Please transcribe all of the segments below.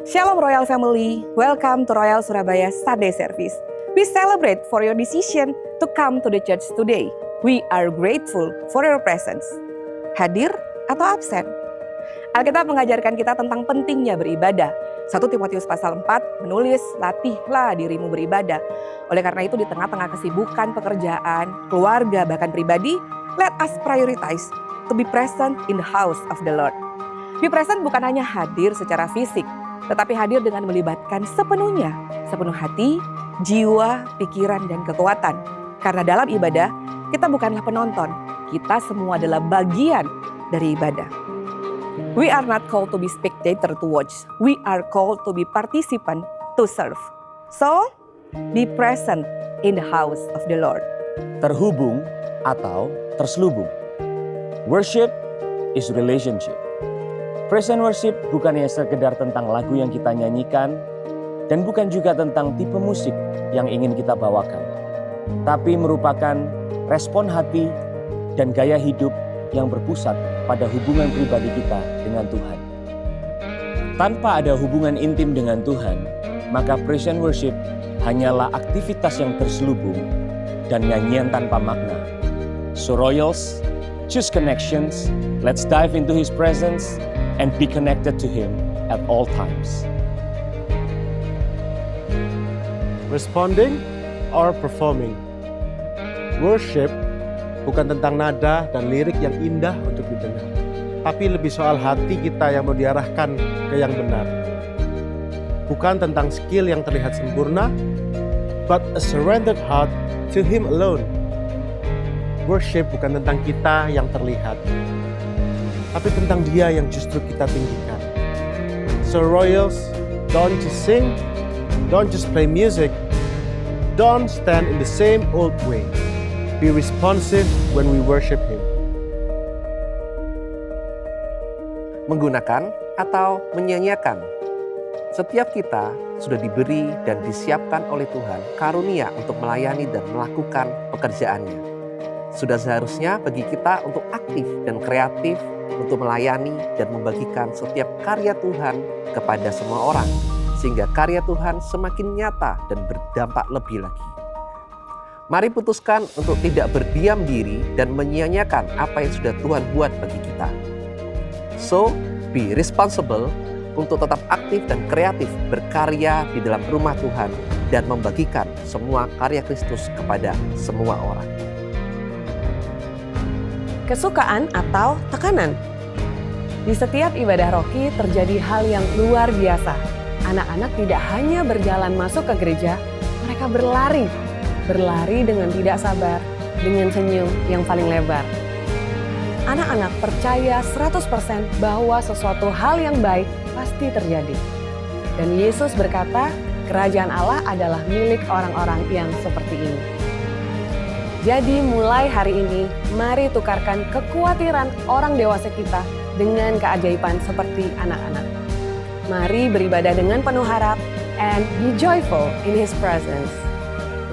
Shalom Royal Family, welcome to Royal Surabaya Sunday Service. We celebrate for your decision to come to the church today. We are grateful for your presence. Hadir atau absen? Alkitab mengajarkan kita tentang pentingnya beribadah. 1 Timotius pasal 4 menulis, latihlah dirimu beribadah. Oleh karena itu di tengah-tengah kesibukan pekerjaan, keluarga, bahkan pribadi, let us prioritize to be present in the house of the Lord. Be present bukan hanya hadir secara fisik, tetapi hadir dengan melibatkan sepenuhnya, sepenuh hati, jiwa, pikiran, dan kekuatan. Karena dalam ibadah, kita bukanlah penonton, kita semua adalah bagian dari ibadah. We are not called to be spectator to watch, we are called to be participant to serve. So, be present in the house of the Lord. Terhubung atau terselubung. Worship is relationship. Praise and worship bukan hanya sekedar tentang lagu yang kita nyanyikan dan bukan juga tentang tipe musik yang ingin kita bawakan, tapi merupakan respon hati dan gaya hidup yang berpusat pada hubungan pribadi kita dengan Tuhan. Tanpa ada hubungan intim dengan Tuhan, maka praise and worship hanyalah aktivitas yang terselubung dan nyanyian tanpa makna. So Royals, choose connections, let's dive into His presence and be connected to Him at all times. Responding or performing. Worship bukan tentang nada dan lirik yang indah untuk didengar, tapi lebih soal hati kita yang mau diarahkan ke yang benar. Bukan tentang skill yang terlihat sempurna, but a surrendered heart to Him alone. Worship bukan tentang kita yang terlihat, tapi tentang Dia yang justru kita tinggikan. So Royals, don't just sing, don't just play music, don't stand in the same old way. Be responsive when we worship Him. Menggunakan atau menyanyiakan. Setiap kita sudah diberi dan disiapkan oleh Tuhan karunia untuk melayani dan melakukan pekerjaannya. Sudah seharusnya bagi kita untuk aktif dan kreatif untuk melayani dan membagikan setiap karya Tuhan kepada semua orang, sehingga karya Tuhan semakin nyata dan berdampak lebih lagi. Mari putuskan untuk tidak berdiam diri dan menyia-nyiakan apa yang sudah Tuhan buat bagi kita. So, be responsible untuk tetap aktif dan kreatif berkarya di dalam rumah Tuhan dan membagikan semua karya Kristus kepada semua orang. Kesukaan atau tekanan. Di setiap ibadah rohani terjadi hal yang luar biasa. Anak-anak tidak hanya berjalan masuk ke gereja, mereka berlari dengan tidak sabar, dengan senyum yang paling lebar. Anak-anak percaya 100% bahwa sesuatu hal yang baik pasti terjadi. Dan Yesus berkata, kerajaan Allah adalah milik orang-orang yang seperti ini. Jadi mulai hari ini, mari tukarkan kekhawatiran orang dewasa kita dengan keajaiban seperti anak-anak. Mari beribadah dengan penuh harap and be joyful in His presence.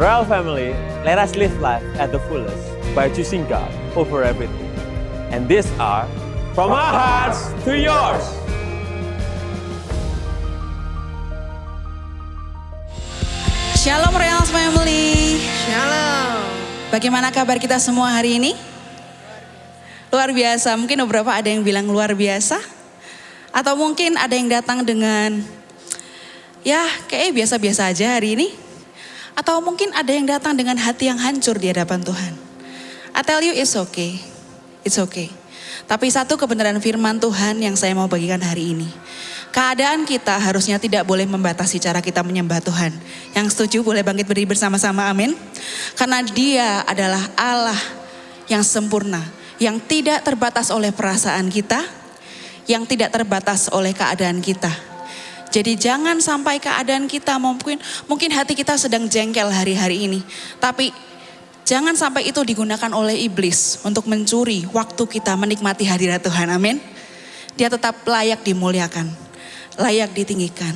Royal Family, let us live life at the fullest by choosing God over everything. And these are from our hearts to yours. Shalom Royal Family. Shalom. Bagaimana kabar kita semua hari ini? Luar biasa, mungkin beberapa ada yang bilang luar biasa. Atau mungkin ada yang datang dengan, ya kayaknya biasa-biasa aja hari ini. Atau mungkin ada yang datang dengan hati yang hancur di hadapan Tuhan. I tell you it's okay, it's okay. Tapi satu kebenaran firman Tuhan yang saya mau bagikan hari ini. Keadaan kita harusnya tidak boleh membatasi cara kita menyembah Tuhan. Yang setuju boleh bangkit berdiri bersama-sama, amin. Karena Dia adalah Allah yang sempurna, yang tidak terbatas oleh perasaan kita, yang tidak terbatas oleh keadaan kita. Jadi jangan sampai keadaan kita mungkin hati kita sedang jengkel hari-hari ini. Tapi jangan sampai itu digunakan oleh iblis untuk mencuri waktu kita menikmati hadirat Tuhan, amin. Dia tetap layak dimuliakan, layak ditinggikan.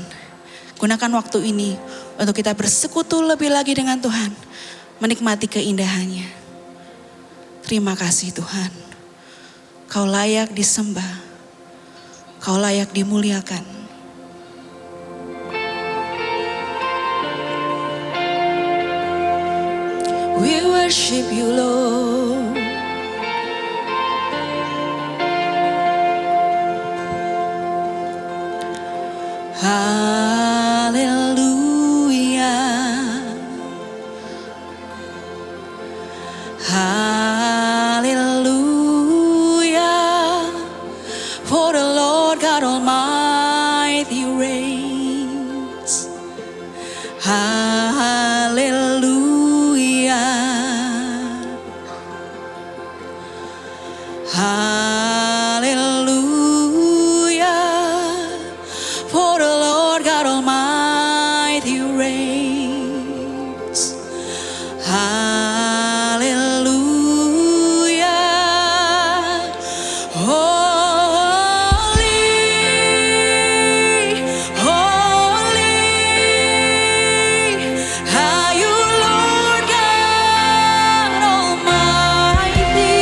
Gunakan waktu ini untuk kita bersekutu lebih lagi dengan Tuhan, menikmati keindahannya. Terima kasih Tuhan, Kau layak disembah, Kau layak dimuliakan. We worship you, Lord. Hallelujah. Hallelujah. For the Lord God Almighty reigns. Hallelujah. Hallelujah. For the Lord God Almighty reigns. Hallelujah. Holy, holy, are you Lord God Almighty?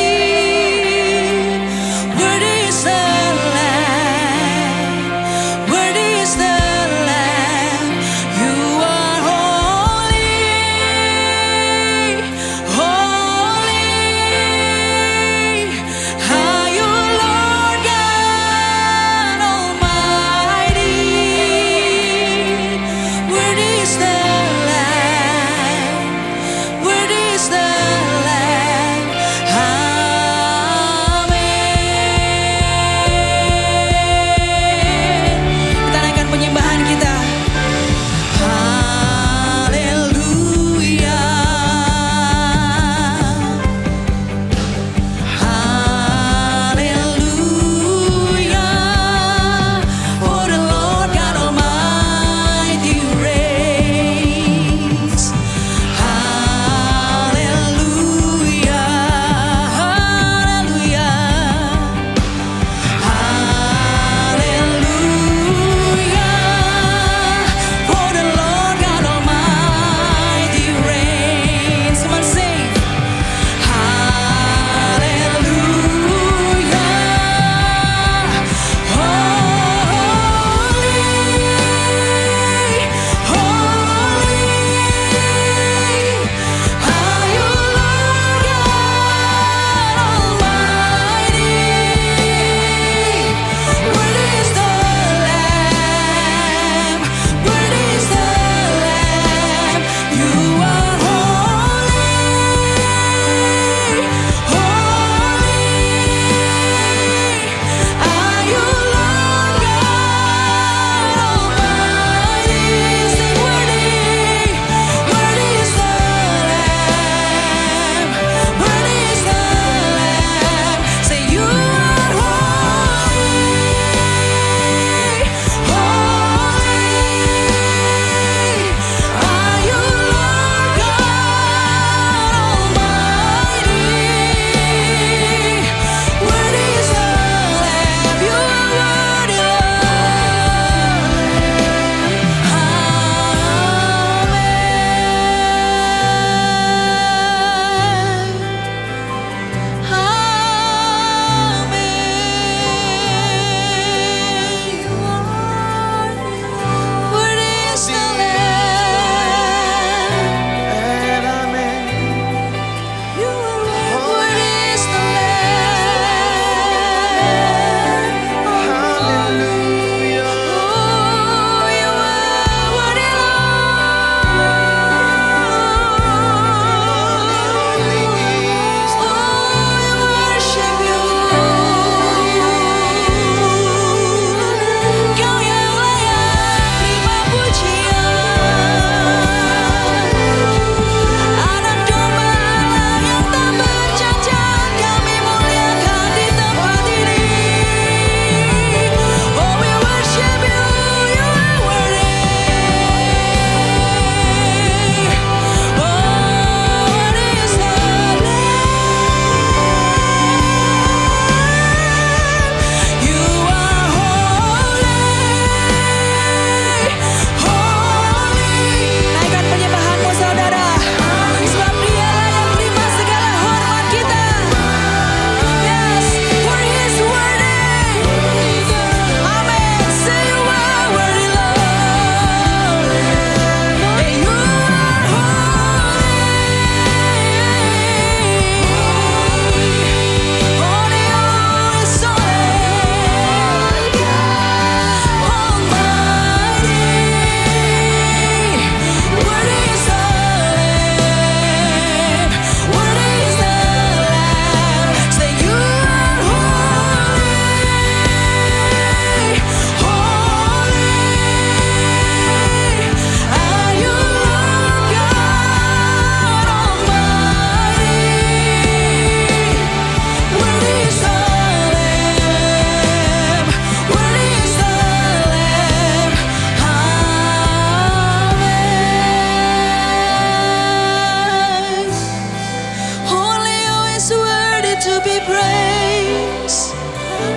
praise.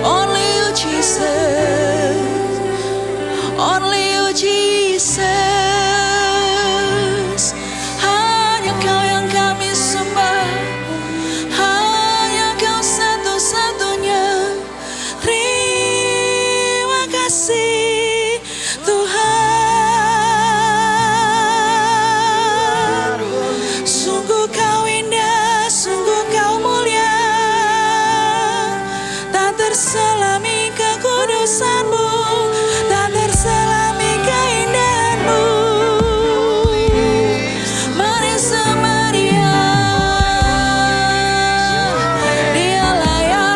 Only you, Jesus. Only you, Jesus. Hanya Kau yang kami sembah. Hanya Kau satu-satunya. Terima kasih Tuhan. Sungguh Kau indah, sungguh Kau mulia. Tak terselami kekudusan-Mu, tak terselami keindahan-Mu. Marisa Maria, Dialah ya,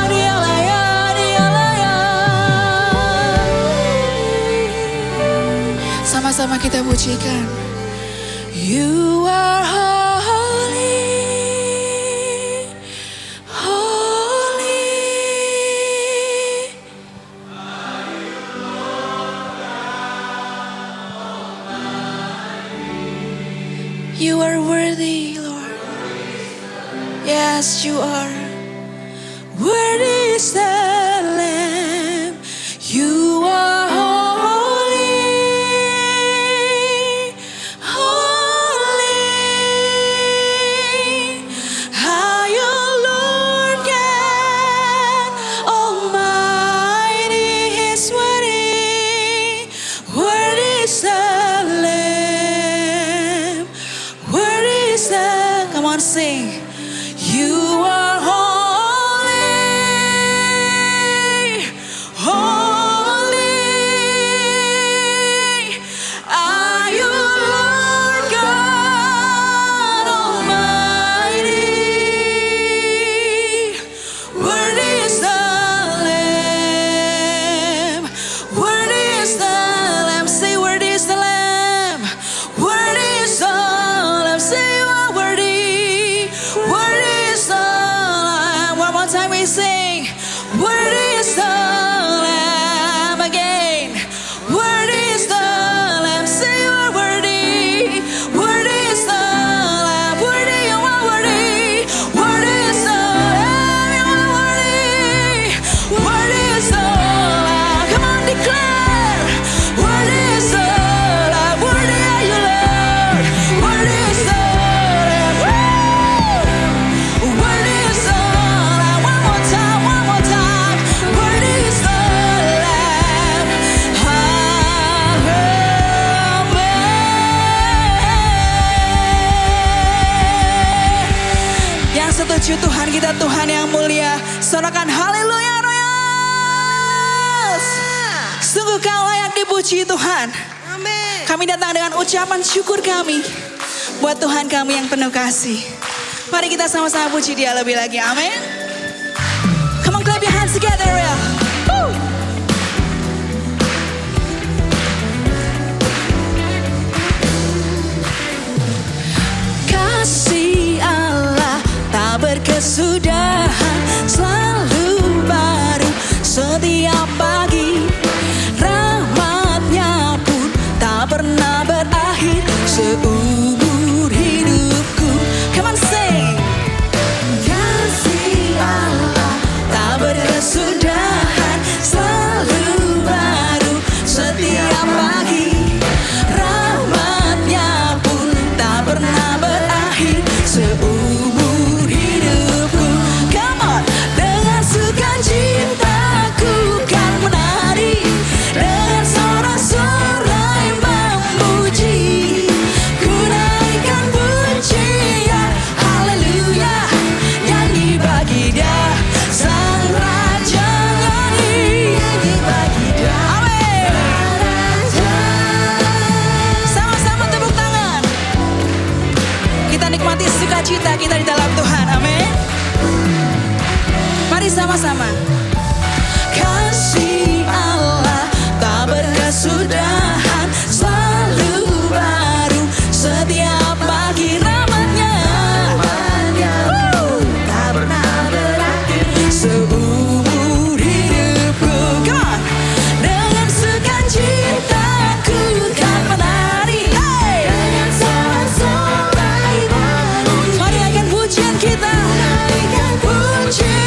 Dialah ya, Dialah ya. Sama-sama kita pujikan. You are holy, holy. You are worthy, Lord. Yes, you are. Worthy is the Lamb. You are holy, holy. Are you Lord God Almighty? Is worthy. Worthy is the Lamb. Worthy is the. Come on, sing. You are holy, holy. Are you Lord God Almighty? Worthy is the Lamb. Worthy is the Lamb. Say, worthy is the Lamb. Worthy is the Lamb. Say, you are worthy. Worthy is the Lamb. One more time we sing. Worthy is the Lamb again. Worthy is the Lamb. Say, you are worthy. Worthy is the Lamb. Worthy, you are worthy. Worthy is the Lamb. You are worthy. Worthy is the Lamb. Come on, declare. Worthy is the Lamb. Worthy are you, Lord. Worthy is the Lamb. Woo! Worthy is the Lamb. One more time, one more time. Worthy is the Lamb. Amen. Yang setuju Tuhan kita Tuhan yang mulia. Sorakan haleluya Royals. Sungguh Kau layak dipuji Tuhan. Kami datang dengan ucapan syukur kami buat Tuhan kami yang penuh kasih. Mari kita sama-sama puji Dia lebih lagi. Amin. Come on, clap your hands together, Royal. Woo. Kasih Allah tak berkesudahan, selalu baru setiap pagi. Rahmatnya pun tak pernah berakhir seumur hidupku. Come on, sing. Kasih Allah tak berkesudahan, selalu baru setiap pagi. Rahmatnya pun tak pernah berakhir seumur hidupku. Come on, dengan sukacitaku kan menari, dengan sorak-sorai memuji, ku naikkan pujian, haleluya, nyanyi bagi Dia, Sang Raja nyanyi, nyanyi bagi Dia, amin. Sama-sama tepuk tangan. Kita nikmati sukacita kita di dalam Tuhan, amin. Mari sama-sama. Kasih Allah tak berkesudahan, selalu baru setiap pagi. Rahmatnya tak pernah berakhir seumur hidupku. Come on. Dengan sukacitaku kan menari, hey. Dengan sorak-sorai memuji, mari naikkan pujian kita, naikkan pujian.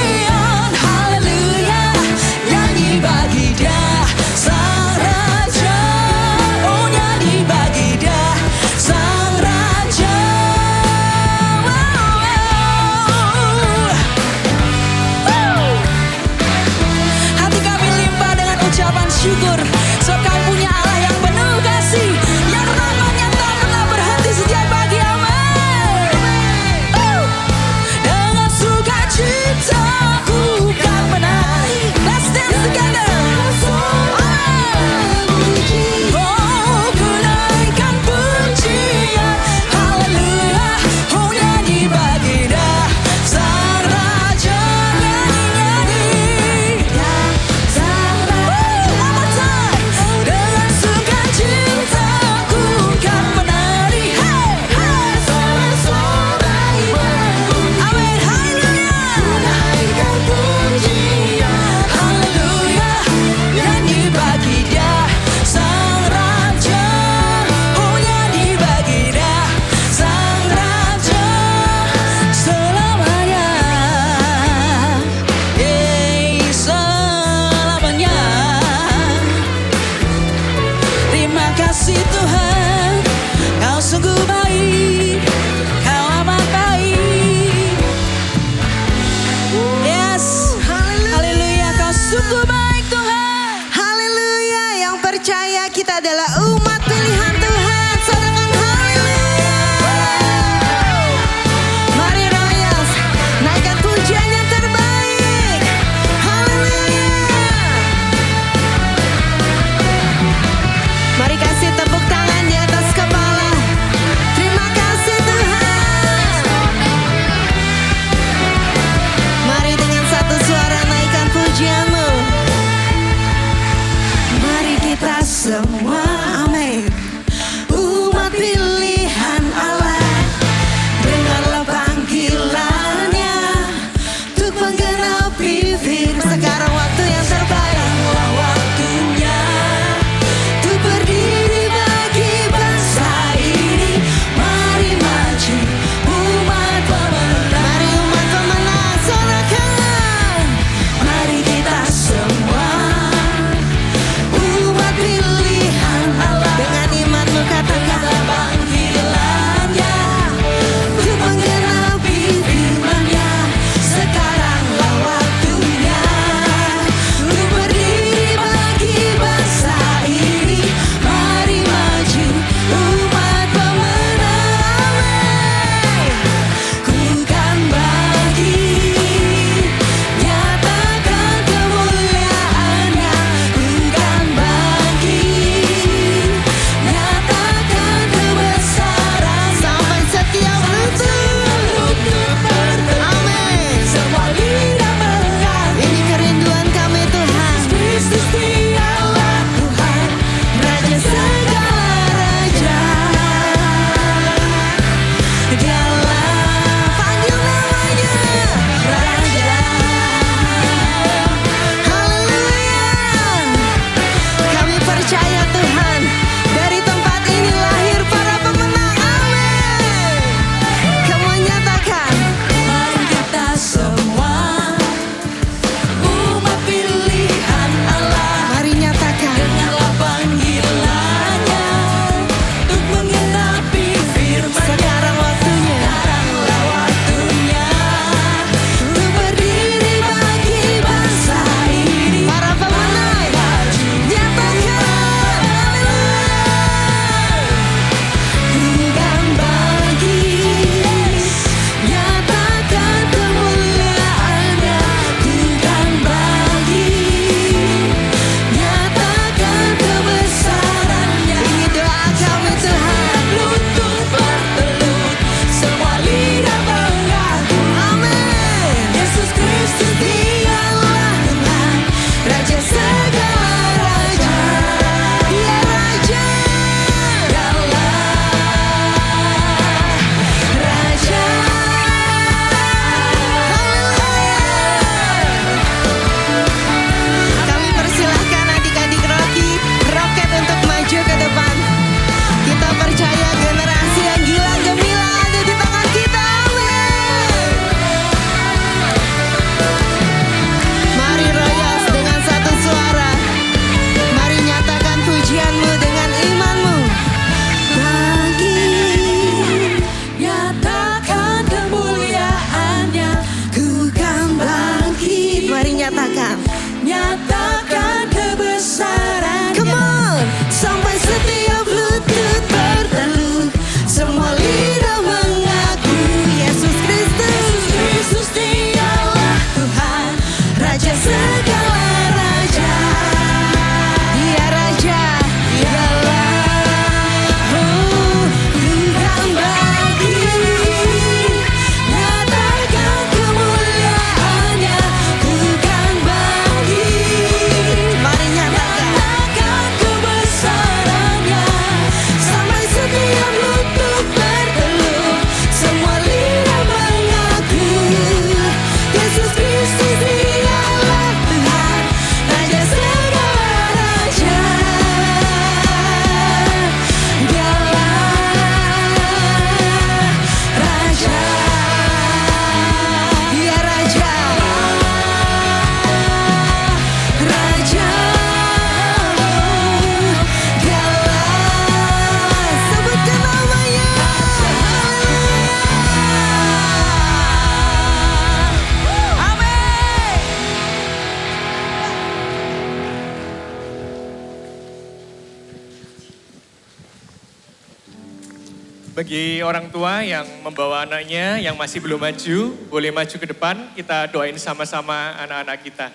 Bagi orang tua yang membawa anaknya yang masih belum maju, boleh maju ke depan, kita doain sama-sama anak-anak kita.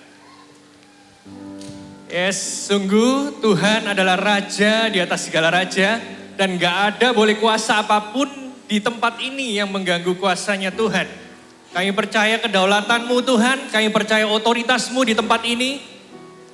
Yes, sungguh Tuhan adalah Raja di atas segala raja, dan gak ada boleh kuasa apapun di tempat ini yang mengganggu kuasanya Tuhan. Kami percaya kedaulatanmu Tuhan, kami percaya otoritasmu di tempat ini,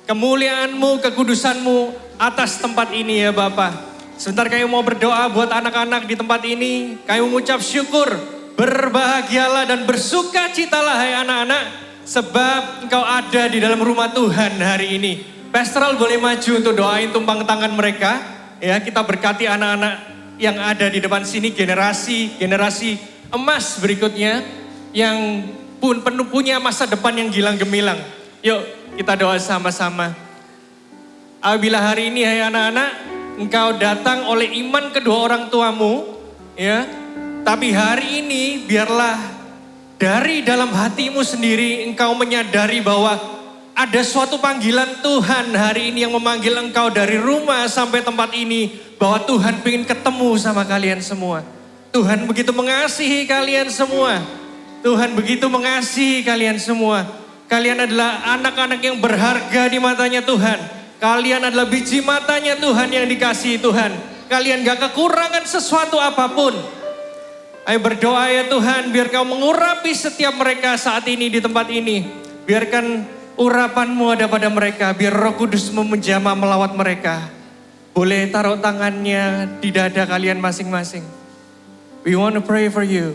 kemuliaanmu, kekudusanmu atas tempat ini ya Bapa. Sebentar kami mau berdoa buat anak-anak di tempat ini. Kami mengucap syukur, berbahagialah dan bersukacitalah hai anak-anak, sebab engkau ada di dalam rumah Tuhan hari ini. Pastoral boleh maju untuk doain tumpang tangan mereka. Ya, kita berkati anak-anak yang ada di depan sini, generasi emas berikutnya yang pun penuh punya masa depan yang gilang gemilang. Yuk kita doa sama-sama. Apabila hari ini hai anak-anak, engkau datang oleh iman kedua orang tuamu, ya. Tapi hari ini biarlah dari dalam hatimu sendiri engkau menyadari bahwa ada suatu panggilan Tuhan hari ini yang memanggil engkau dari rumah sampai tempat ini, bahwa Tuhan ingin ketemu sama kalian semua. Tuhan begitu mengasihi kalian semua. Tuhan begitu mengasihi kalian semua. Kalian adalah anak-anak yang berharga di matanya Tuhan. Kalian adalah biji matanya Tuhan yang dikasihi Tuhan. Kalian gak kekurangan sesuatu apapun. Ayo berdoa ya Tuhan, biar kau mengurapi setiap mereka saat ini di tempat ini. Biarkan urapanmu ada pada mereka, biar Roh Kudus-Mu menjamah melawat mereka. Boleh taruh tangannya di dada kalian masing-masing. We want to pray for you.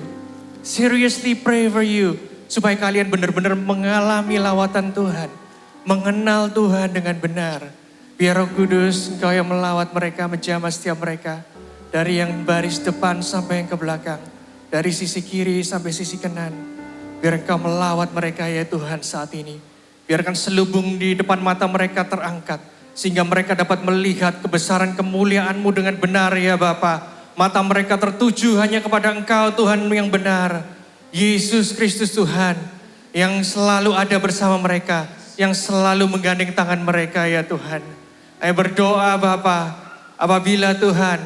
Seriously pray for you. Supaya kalian benar-benar mengalami lawatan Tuhan. Mengenal Tuhan dengan benar. Biar Roh Kudus engkau yang melawat mereka, menjamah setiap mereka. Dari yang baris depan sampai yang ke belakang. Dari sisi kiri sampai sisi kanan. Biar engkau melawat mereka ya Tuhan saat ini. Biarkan selubung di depan mata mereka terangkat. Sehingga mereka dapat melihat kebesaran kemuliaan-Mu dengan benar ya Bapa. Mata mereka tertuju hanya kepada Engkau Tuhan yang benar. Yesus Kristus Tuhan yang selalu ada bersama mereka. Yang selalu menggandeng tangan mereka ya Tuhan. Ayo berdoa Bapa, apabila Tuhan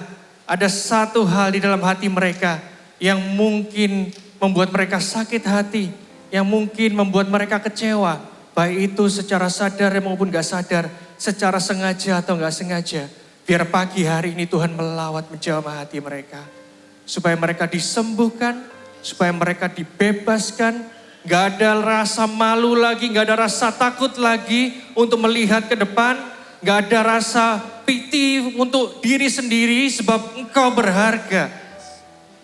ada satu hal di dalam hati mereka yang mungkin membuat mereka sakit hati, yang mungkin membuat mereka kecewa, baik itu secara sadar maupun gak sadar, secara sengaja atau gak sengaja, biar pagi hari ini Tuhan melawat menjamah hati mereka. Supaya mereka disembuhkan, supaya mereka dibebaskan. Gak ada rasa malu lagi, gak ada rasa takut lagi untuk melihat ke depan. Gak ada rasa piti untuk diri sendiri sebab engkau berharga.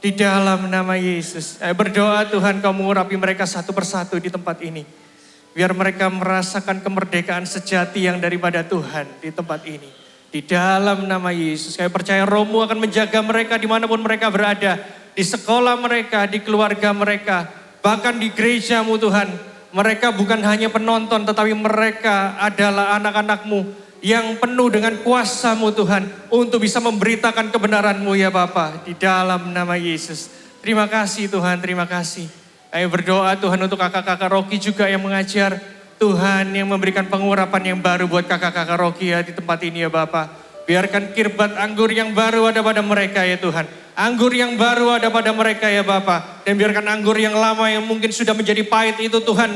Di dalam nama Yesus. Berdoa Tuhan kau mengurapi mereka satu persatu di tempat ini. Biar mereka merasakan kemerdekaan sejati yang daripada Tuhan di tempat ini. Di dalam nama Yesus. Kami percaya Roh-Mu akan menjaga mereka dimanapun mereka berada. Di sekolah mereka, di keluarga mereka. Bahkan di gereja-Mu Tuhan, mereka bukan hanya penonton tetapi mereka adalah anak-anak-Mu yang penuh dengan kuasa-Mu Tuhan untuk bisa memberitakan kebenaran-Mu ya Bapa di dalam nama Yesus. Terima kasih Tuhan, terima kasih. Ayo berdoa Tuhan untuk kakak-kakak Rocky juga yang mengajar. Tuhan yang memberikan pengurapan yang baru buat kakak-kakak Rocky ya di tempat ini ya Bapa. Biarkan kirbat anggur yang baru ada pada mereka ya Tuhan. Anggur yang baru ada pada mereka ya Bapa. Dan biarkan anggur yang lama yang mungkin sudah menjadi pahit itu Tuhan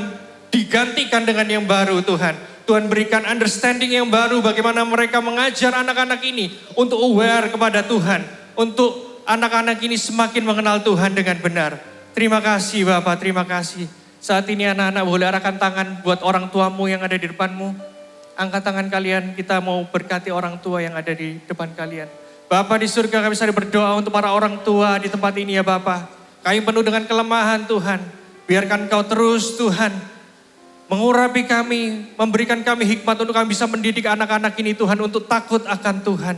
digantikan dengan yang baru Tuhan. Tuhan berikan understanding yang baru bagaimana mereka mengajar anak-anak ini untuk aware kepada Tuhan. Untuk anak-anak ini semakin mengenal Tuhan dengan benar. Terima kasih Bapa, terima kasih. Saat ini anak-anak boleh arahkan tangan buat orang tuamu yang ada di depanmu. Angkat tangan kalian, kita mau berkati orang tua yang ada di depan kalian. Bapa di surga, kami sedang berdoa untuk para orang tua di tempat ini ya Bapa. Kami penuh dengan kelemahan Tuhan. Biarkan Kau terus Tuhan mengurapi kami, memberikan kami hikmat untuk kami bisa mendidik anak-anak ini Tuhan untuk takut akan Tuhan.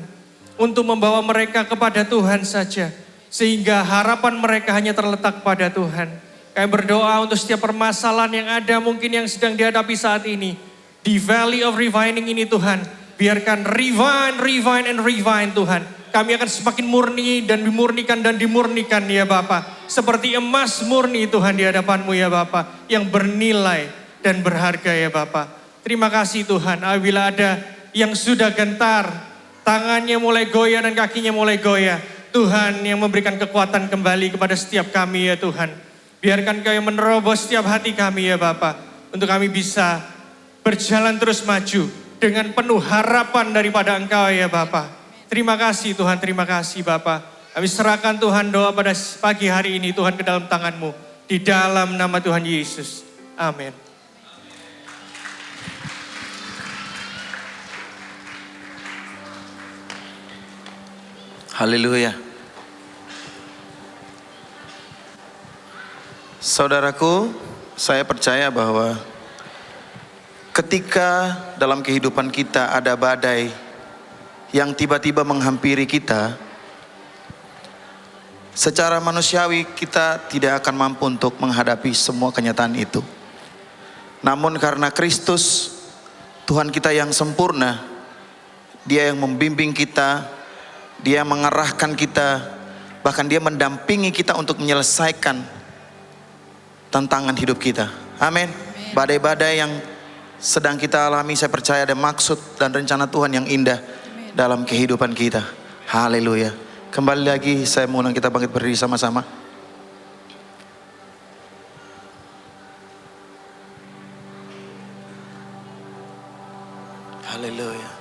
Untuk membawa mereka kepada Tuhan saja. Sehingga harapan mereka hanya terletak pada Tuhan. Kami berdoa untuk setiap permasalahan yang ada mungkin yang sedang dihadapi saat ini. Di Valley of Refining ini Tuhan. Biarkan refine Tuhan. Kami akan semakin murni dan dimurnikan ya Bapa. Seperti emas murni Tuhan di hadapan-Mu ya Bapa. Yang bernilai dan berharga ya Bapa. Terima kasih Tuhan. Apabila ada yang sudah gentar, tangannya mulai goyah dan kakinya mulai goyah. Tuhan yang memberikan kekuatan kembali kepada setiap kami ya Tuhan. Biarkan Kau yang menerobos setiap hati kami ya Bapa, untuk kami bisa berjalan terus maju dengan penuh harapan daripada Engkau ya Bapa. Terima kasih Tuhan, terima kasih Bapa. Kami serahkan Tuhan doa pada pagi hari ini Tuhan ke dalam tangan-Mu. Di dalam nama Tuhan Yesus. Amin. Haleluya. Saudaraku, saya percaya bahwa ketika dalam kehidupan kita ada badai yang tiba-tiba menghampiri kita, secara manusiawi kita tidak akan mampu untuk menghadapi semua kenyataan itu. Namun karena Kristus, Tuhan kita yang sempurna, Dia yang membimbing kita, Dia mengarahkan kita, bahkan Dia mendampingi kita untuk menyelesaikan tantangan hidup kita. Amin. Badai-badai yang sedang kita alami, saya percaya ada maksud dan rencana Tuhan yang indah dalam kehidupan kita. Haleluya. Kembali lagi saya mengundang kita bangkit berdiri sama-sama. Haleluya.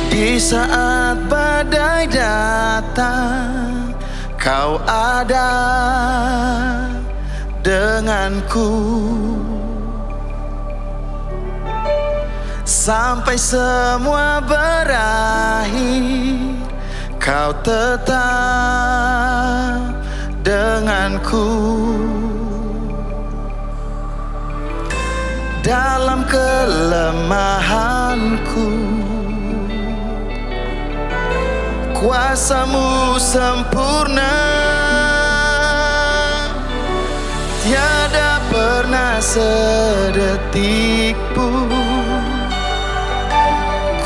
Di saat badai datang, Kau ada denganku. Sampai semua berakhir, Kau tetap denganku. Dalam kelemahanku, kuasa-Mu sempurna, tiada pernah sedetik pun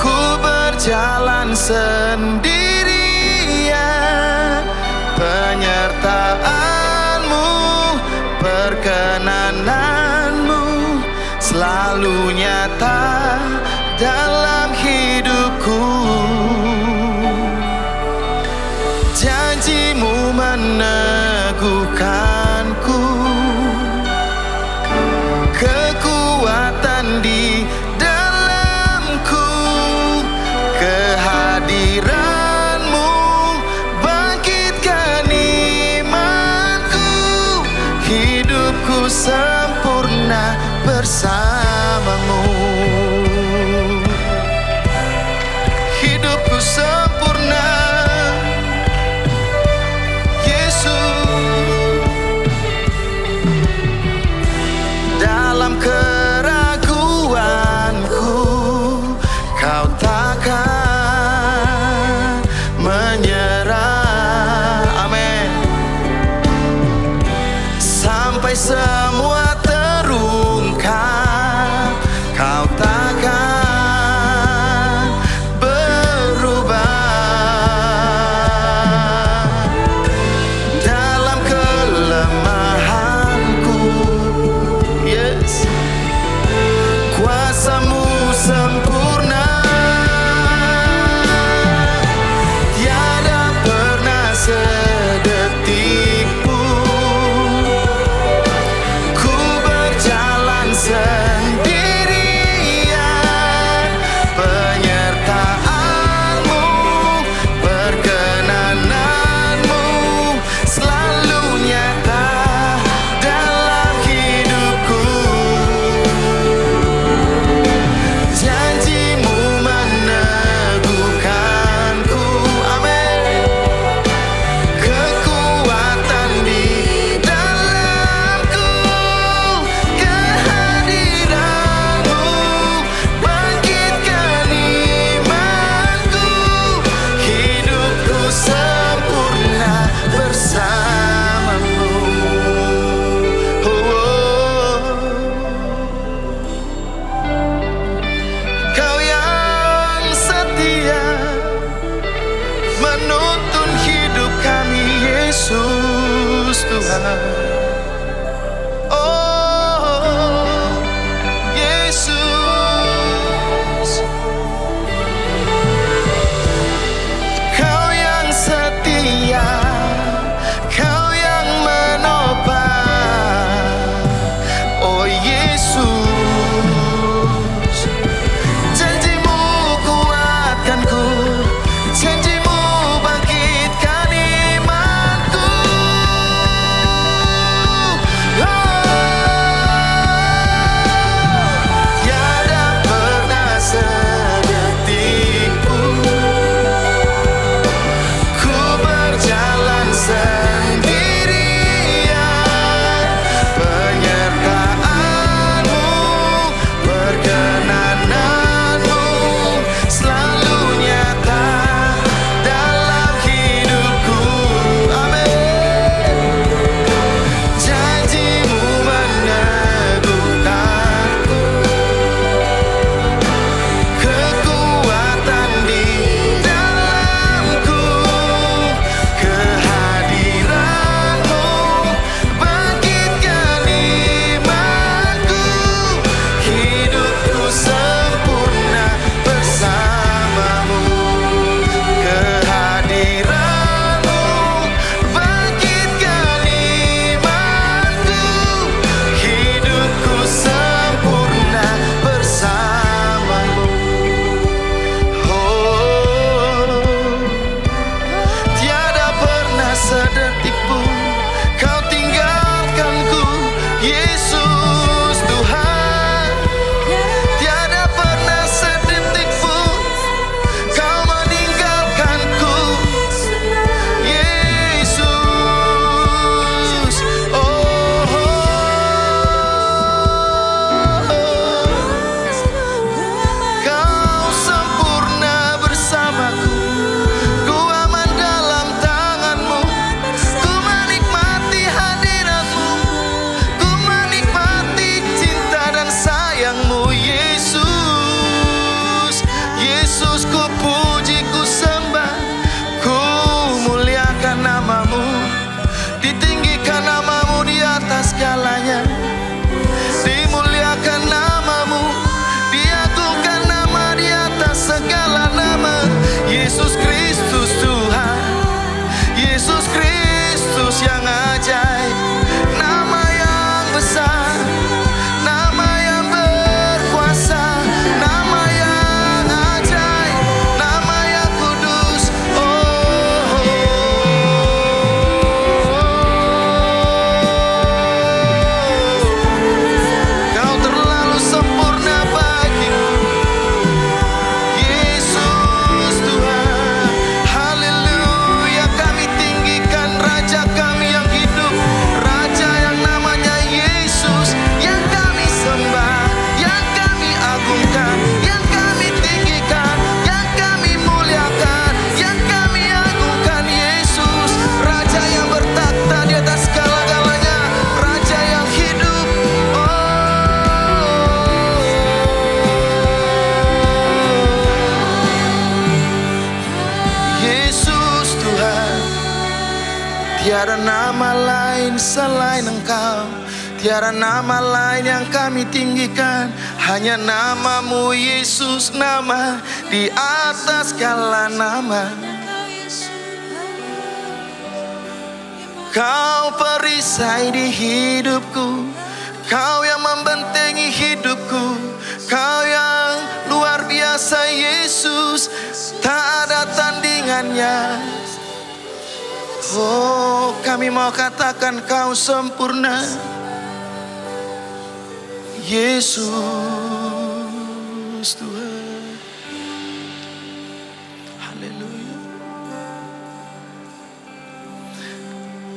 ku berjalan sendirian. Penyertaan-Mu, perkenanan-Mu selalu nyata dalam hidupku. Janji-Mu meneguhkanku, kekuatan di dalamku. Kehadiran-Mu bangkitkan imanku. Hidupku sempurna bersama-Mu. Oh Yesus, Kau yang setia, Kau yang menopang. Oh Yesus, janjimu kuatkanku, janjimu bangkitkan imanku. Tiada pernah sedetik pun ku berjalan sendirian. Penyertaanmu, perkenananmu selalu nyata dalam hidupku. Amin. Janjimu meneguhkanku, kekuatan di dalamku. Kehadiranmu bangkitkan imanku. Hidupku sempurna bersamamu. Kehadiranmu bangkitkan imanku. Hidupku sempurna bersamamu. Oh, tiada pernah sedetik pun Kau tinggalkanku, Yesus Tuhan. Tiada pernah sedetik pun Kau meninggalkanku, Yesus. Kau sempurna bersamaku. Ku aman dalam tanganmu. Ku menikmati hadiratmu. Ku menikmati cinta dan sayangmu, Yesus. Yesus, ku puji, ku sembah, ku muliakan namamu. Ditinggikan namamu di atas segalanya. Dimuliakan namamu, diagungkan nama di atas segala nama. Yesus Kristus Tuhan, Yesus Kristus yang ajaib. Nama yang besar, nama yang berkuasa, nama yang ajaib, nama yang kudus. Kau terlalu sempurna bagiku, Yesus Tuhan. Haleluya, kami tinggikan Raja kami yang hidup, Raja yang namanya Yesus, yang kami sembah, yang kami agungkan, yang kami tinggikan, yang kami muliakan, yang kami agungkan. Yesus, Raja yang bertakhta di atas segala-galanya, Raja yang hidup. Yesus Tuhan, tiada nama lain selain Engkau. Tiada nama lain yang kami tinggikan, hanya namamu Yesus, nama di atas segala nama. Kau perisai di hidupku, Kau yang membentengi hidupku, Kau yang luar biasa, Yesus, tak ada tandingannya. Oh, kami mau katakan Kau sempurna, Yesus Tuhan. Haleluya.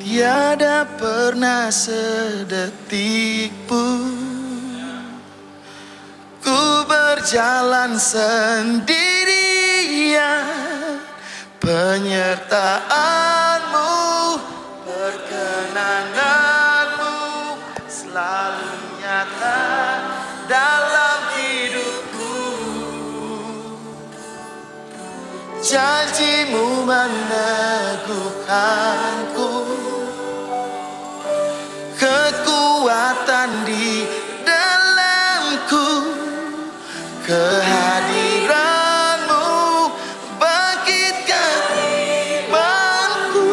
Tiada pernah sedetik pun ku berjalan sendirian. Penyertaanmu, perkenananmu selalu nyata dalam hidupku. Janjimu meneguhkanku, Kehadiranmu bangkitkan imanku,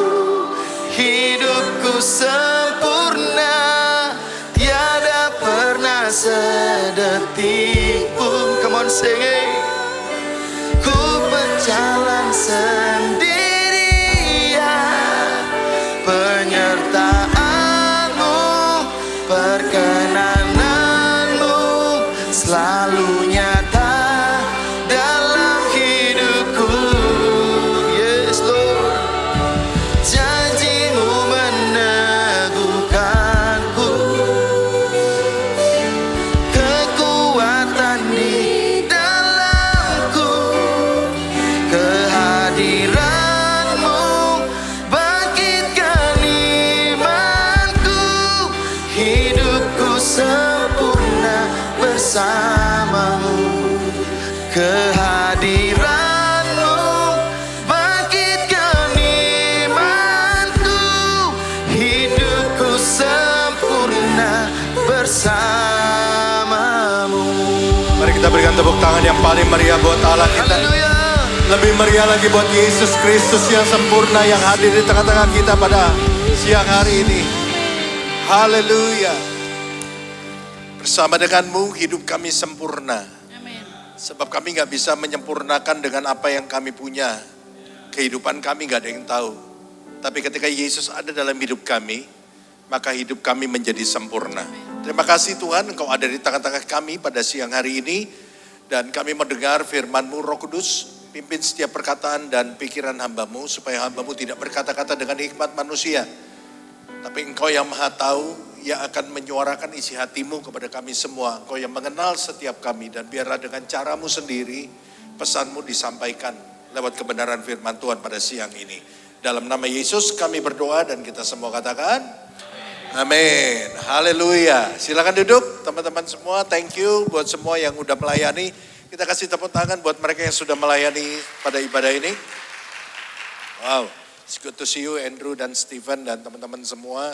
hidupku sempurna, tiada pernah sedetik pun. Come on, sing it. Ku berjalan sendirian, penyertaanmu, perkenananmu selalu nyata dalam hidupku. Yes Lord, janjimu meneguhkanku, kekuatan di dalamku. Kehadiranmu bangkitkan imanku, hidupku sempurna bersamamu. Kehadiranmu bangkitkan imanku, hidupku sempurna bersamamu. Mari kita berikan tepuk tangan yang paling meriah buat Allah kita. Haleluya. Lebih meriah lagi buat Yesus Kristus yang sempurna yang hadir di tengah-tengah kita pada siang hari ini. Haleluya. Bersama denganmu hidup kami sempurna. Sebab kami gak bisa menyempurnakan dengan apa yang kami punya. Kehidupan kami gak ada yang tahu. Tapi ketika Yesus ada dalam hidup kami, maka hidup kami menjadi sempurna. Terima kasih Tuhan, Engkau ada di tengah-tengah kami pada siang hari ini. Dan kami mendengar firman-Mu, Roh Kudus, pimpin setiap perkataan dan pikiran hamba-Mu, supaya hamba-Mu tidak berkata-kata dengan hikmat manusia. Tapi Engkau yang Maha Tahu, yang akan menyuarakan isi hati-Mu kepada kami semua. Engkau yang mengenal setiap kami, dan biarlah dengan cara-Mu sendiri, pesan-Mu disampaikan lewat kebenaran firman Tuhan pada siang ini. Dalam nama Yesus kami berdoa dan kita semua katakan, amin. Haleluya. Silakan duduk teman-teman semua. Thank you buat semua yang udah melayani. Kita kasih tepuk tangan buat mereka yang sudah melayani pada ibadah ini. Wow, it's good to see you Andrew dan Stephen dan teman-teman semua.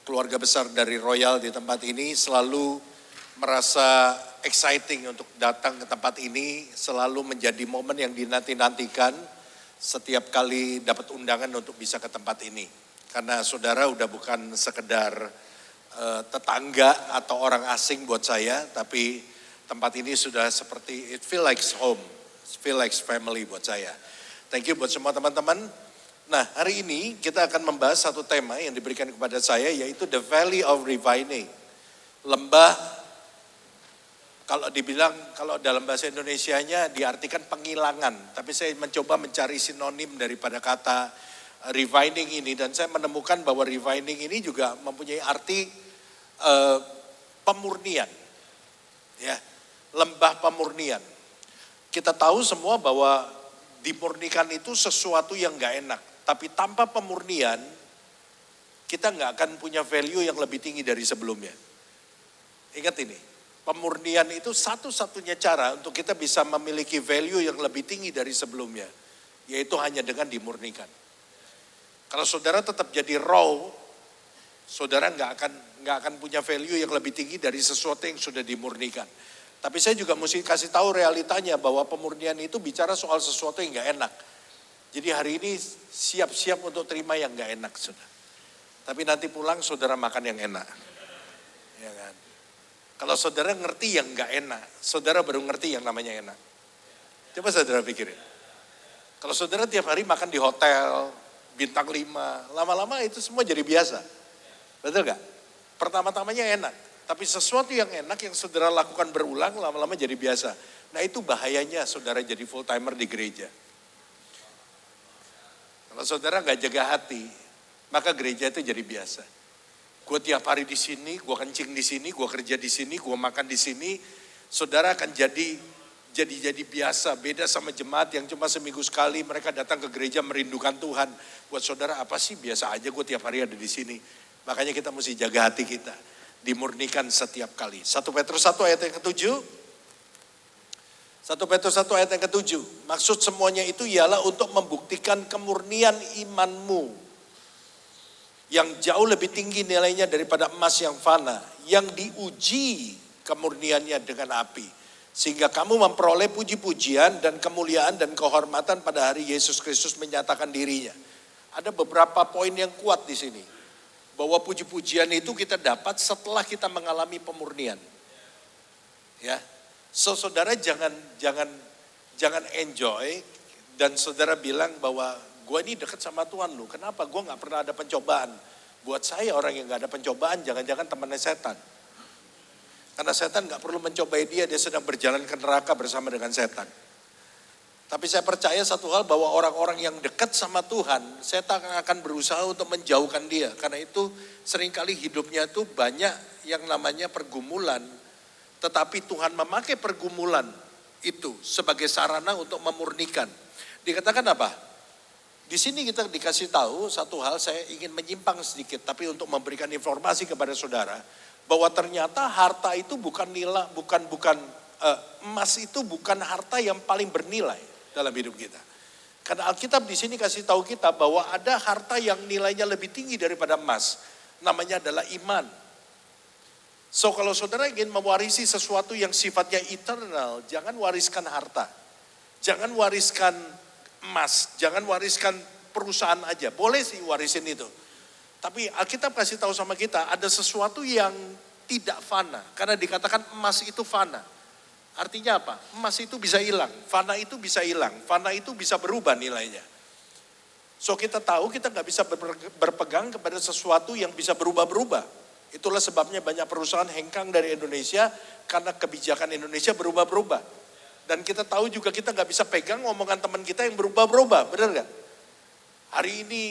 Keluarga besar dari Royal di tempat ini selalu merasa exciting untuk datang ke tempat ini. Selalu menjadi momen yang dinanti-nantikan setiap kali dapat undangan untuk bisa ke tempat ini. Karena saudara udah bukan sekedar tetangga atau orang asing buat saya, tapi tempat ini sudah seperti it feel like home, it feel like family buat saya. Thank you buat semua teman-teman. Nah, hari ini kita akan membahas satu tema yang diberikan kepada saya, yaitu The Valley of Revining. Lembah, kalau dalam bahasa Indonesianya diartikan penghilangan. Tapi saya mencoba mencari sinonim daripada kata revining ini. Dan saya menemukan bahwa revining ini juga mempunyai arti pemurnian. Ya, lembah pemurnian. Kita tahu semua bahwa dimurnikan itu sesuatu yang gak enak. Tapi tanpa pemurnian, kita gak akan punya value yang lebih tinggi dari sebelumnya. Ingat ini, pemurnian itu satu-satunya cara untuk kita bisa memiliki value yang lebih tinggi dari sebelumnya. Yaitu hanya dengan dimurnikan. Kalau saudara tetap jadi raw, saudara gak akan punya value yang lebih tinggi dari sesuatu yang sudah dimurnikan. Tapi saya juga mesti kasih tahu realitanya bahwa pemurnian itu bicara soal sesuatu yang gak enak. Jadi hari ini siap-siap untuk terima yang gak enak, saudara. Tapi nanti pulang saudara makan yang enak. Ya kan? Kalau saudara ngerti yang gak enak, saudara baru ngerti yang namanya enak. Coba saudara pikirin. Kalau saudara tiap hari makan di hotel, bintang 5, lama-lama itu semua jadi biasa. Betul gak? Pertama-tamanya enak. Tapi sesuatu yang enak yang saudara lakukan berulang, lama-lama jadi biasa. Nah itu bahayanya saudara jadi full timer di gereja. Kalau saudara gak jaga hati, maka gereja itu jadi biasa. Gue tiap hari di sini, gue kencing di sini, gue kerja di sini, gue makan di sini. Saudara akan jadi biasa. Beda sama jemaat yang cuma seminggu sekali mereka datang ke gereja merindukan Tuhan. Buat saudara apa sih, biasa aja gue tiap hari ada di sini. Makanya kita mesti jaga hati kita. Dimurnikan setiap kali. 1 Petrus 1 ayat yang ke-7. 1 Petrus 1 ayat yang ke-7. Maksud semuanya itu ialah untuk membuktikan kemurnian imanmu. Yang jauh lebih tinggi nilainya daripada emas yang fana. Yang diuji kemurniannya dengan api. Sehingga kamu memperoleh puji-pujian dan kemuliaan dan kehormatan pada hari Yesus Kristus menyatakan dirinya. Ada beberapa poin yang kuat di sini. Bahwa puji-pujian itu kita dapat setelah kita mengalami pemurnian. Ya. So saudara jangan enjoy dan saudara bilang bahwa gue ini dekat sama Tuhan lu. Kenapa? Gue gak pernah ada pencobaan. Buat saya orang yang gak ada pencobaan jangan-jangan temannya setan. Karena setan gak perlu mencobai dia sedang berjalan ke neraka bersama dengan setan. Tapi saya percaya satu hal bahwa orang-orang yang dekat sama Tuhan, setan akan berusaha untuk menjauhkan dia. Karena itu seringkali hidupnya itu banyak yang namanya pergumulan. Tetapi Tuhan memakai pergumulan itu sebagai sarana untuk memurnikan. Dikatakan apa? Di sini kita dikasih tahu satu hal, saya ingin menyimpang sedikit. Tapi untuk memberikan informasi kepada saudara. Bahwa ternyata harta itu bukan nilai, emas itu bukan harta yang paling bernilai dalam hidup kita. Karena Alkitab di sini kasih tahu kita bahwa ada harta yang nilainya lebih tinggi daripada emas. Namanya adalah iman. So kalau saudara ingin mewarisi sesuatu yang sifatnya eternal, jangan wariskan harta. Jangan wariskan emas, jangan wariskan perusahaan aja. Boleh sih warisin itu. Tapi Alkitab kasih tahu sama kita ada sesuatu yang tidak fana. Karena dikatakan emas itu fana. Artinya apa? Emas itu bisa hilang, fana itu bisa hilang, fana itu bisa berubah nilainya. So kita tahu kita gak bisa berpegang kepada sesuatu yang bisa berubah-berubah. Itulah sebabnya banyak perusahaan hengkang dari Indonesia karena kebijakan Indonesia berubah-berubah. Dan kita tahu juga kita gak bisa pegang omongan teman kita yang berubah-berubah, benar gak? Hari ini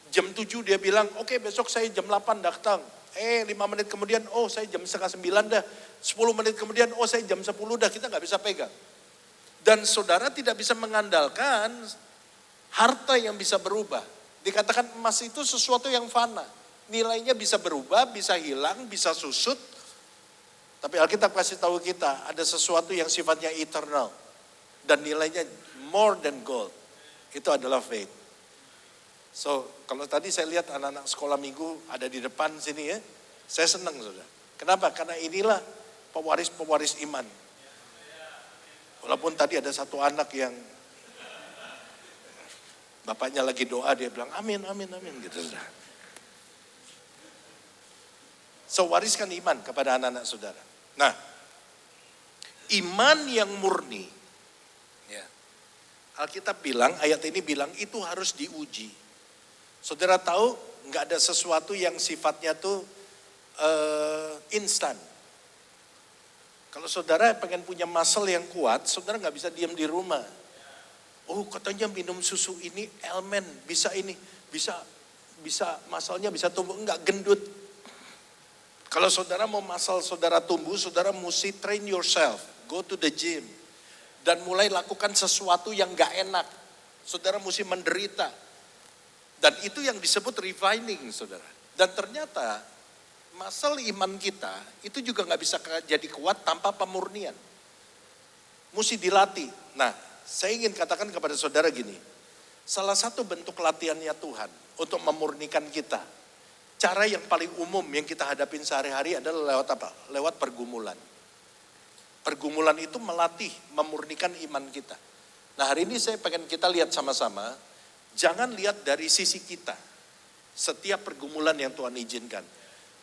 jam 7 dia bilang, oke, besok saya jam 8 datang. 5 menit kemudian, saya jam setengah 9 dah. 10 menit kemudian, saya jam 10 dah. Kita gak bisa pegang. Dan saudara tidak bisa mengandalkan harta yang bisa berubah. Dikatakan emas itu sesuatu yang fana. Nilainya bisa berubah, bisa hilang, bisa susut. Tapi Alkitab kasih tahu kita, ada sesuatu yang sifatnya eternal. Dan nilainya more than gold. Itu adalah faith. So, kalau tadi saya lihat anak-anak sekolah minggu ada di depan sini ya, saya senang saudara. Kenapa? Karena inilah pewaris-pewaris iman. Walaupun tadi ada satu anak yang bapaknya lagi doa, dia bilang amin, amin, amin gitu saudara. So, wariskan iman kepada anak-anak saudara. Nah, iman yang murni, ya, Alkitab bilang, ayat ini bilang itu harus diuji. Saudara tahu nggak ada sesuatu yang sifatnya tuh instan. Kalau saudara pengen punya muscle yang kuat, saudara nggak bisa diam di rumah. Oh katanya minum susu ini elemen bisa ini, bisa muscle-nya bisa tumbuh, enggak gendut. Kalau saudara mau muscle saudara tumbuh, saudara mesti train yourself, go to the gym. Dan mulai lakukan sesuatu yang nggak enak. Saudara mesti menderita. Dan itu yang disebut refining, saudara. Dan ternyata muscle iman kita itu juga nggak bisa jadi kuat tanpa pemurnian. Mesti dilatih. Nah, saya ingin katakan kepada saudara gini. Salah satu bentuk latihannya Tuhan untuk memurnikan kita. Cara yang paling umum yang kita hadapin sehari-hari adalah lewat apa? Lewat pergumulan. Pergumulan itu melatih, memurnikan iman kita. Nah hari ini saya pengen kita lihat sama-sama. Jangan lihat dari sisi kita, setiap pergumulan yang Tuhan izinkan.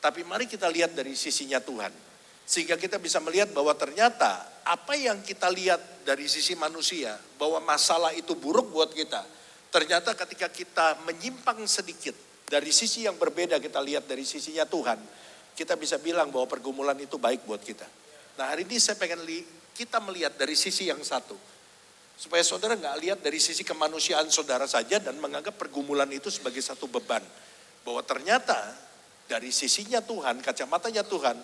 Tapi mari kita lihat dari sisinya Tuhan. Sehingga kita bisa melihat bahwa ternyata apa yang kita lihat dari sisi manusia, bahwa masalah itu buruk buat kita. Ternyata ketika kita menyimpang sedikit dari sisi yang berbeda, kita lihat dari sisinya Tuhan. Kita bisa bilang bahwa pergumulan itu baik buat kita. Nah hari ini saya pengen kita melihat dari sisi yang satu. Supaya saudara gak lihat dari sisi kemanusiaan saudara saja dan menganggap pergumulan itu sebagai satu beban. Bahwa ternyata dari sisinya Tuhan, kacamatanya Tuhan,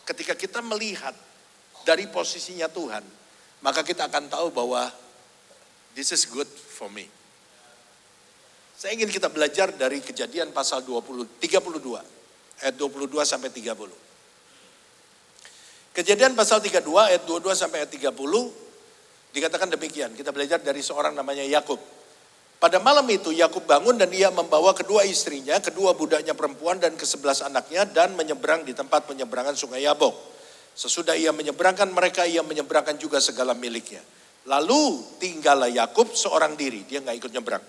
ketika kita melihat dari posisinya Tuhan, maka kita akan tahu bahwa this is good for me. Saya ingin kita belajar dari Kejadian pasal 32, ayat 22 sampai 30. Kejadian pasal 32 ayat 22 sampai ayat 30. Dikatakan demikian, kita belajar dari seorang namanya Yakub. Pada malam itu Yakub bangun dan ia membawa kedua istrinya, kedua budaknya perempuan dan ke-11 anaknya dan menyeberang di tempat penyeberangan sungai Yabok. Sesudah ia menyeberangkan mereka, ia menyeberangkan juga segala miliknya. Lalu tinggallah Yakub seorang diri, dia nggak ikut nyebrang.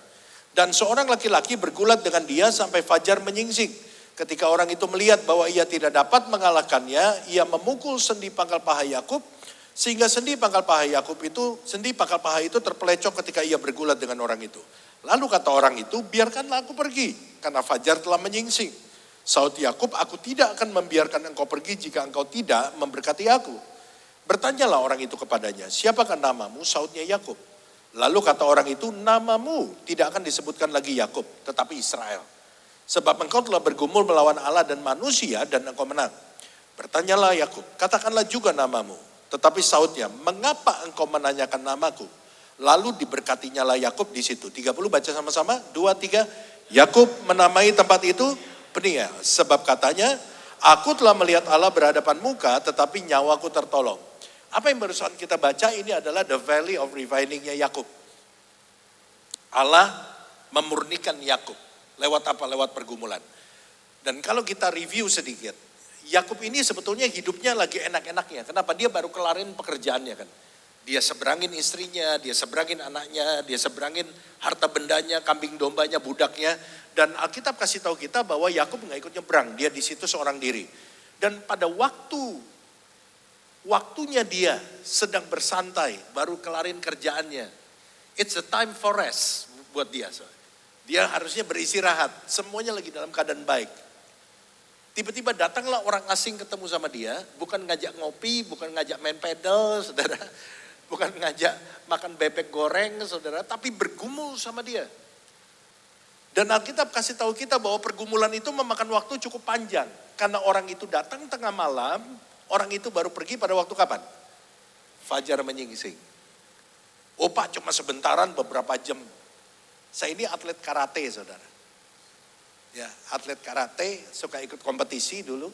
Dan seorang laki-laki bergulat dengan dia sampai fajar menyingsing. Ketika orang itu melihat bahwa ia tidak dapat mengalahkannya, ia memukul sendi pangkal paha Yakub, sehingga sendi pangkal paha itu terpelecok ketika ia bergulat dengan orang itu. Lalu kata orang itu, biarkanlah aku pergi, karena fajar telah menyingsing. Saud Yakub, aku tidak akan membiarkan engkau pergi jika engkau tidak memberkati aku. Bertanyalah orang itu kepadanya, siapakah namamu? Saudnya Yakub. Lalu kata orang itu, namamu tidak akan disebutkan lagi Yakub, tetapi Israel. Sebab engkau telah bergumul melawan Allah dan manusia dan engkau menang. Bertanyalah Yakub, katakanlah juga namamu. Tetapi Saudnya, mengapa engkau menanyakan namaku? Lalu diberkatinya lah Yakub di situ. 30 baca sama-sama, 2, 3. Yakub menamai tempat itu Peniel. Sebab katanya, aku telah melihat Allah berhadapan muka tetapi nyawaku tertolong. Apa yang barusan kita baca ini adalah the valley of refiningnya Yakub. Allah memurnikan Yakub. Lewat apa? Lewat pergumulan. Dan kalau kita review sedikit, Yakub ini sebetulnya hidupnya lagi enak-enaknya. Kenapa? Dia baru kelarin pekerjaannya kan. Dia seberangin istrinya, dia seberangin anaknya, dia seberangin harta bendanya, kambing dombanya, budaknya. Dan Alkitab kasih tahu kita bahwa Yakub nggak ikut nyebrang, dia di situ seorang diri. Dan pada waktunya dia sedang bersantai, baru kelarin kerjaannya. It's a time for rest buat dia. Dia harusnya beristirahat, semuanya lagi dalam keadaan baik. Tiba-tiba datanglah orang asing ketemu sama dia, bukan ngajak ngopi, bukan ngajak main pedal, saudara. Bukan ngajak makan bebek goreng, saudara, tapi bergumul sama dia. Dan Alkitab kasih tahu kita bahwa pergumulan itu memakan waktu cukup panjang. Karena orang itu datang tengah malam, orang itu baru pergi pada waktu kapan? Fajar menyingsing. Oh Pak, cuma sebentaran beberapa jam. Saya ini atlet karate, saudara. Ya, atlet karate, suka ikut kompetisi dulu.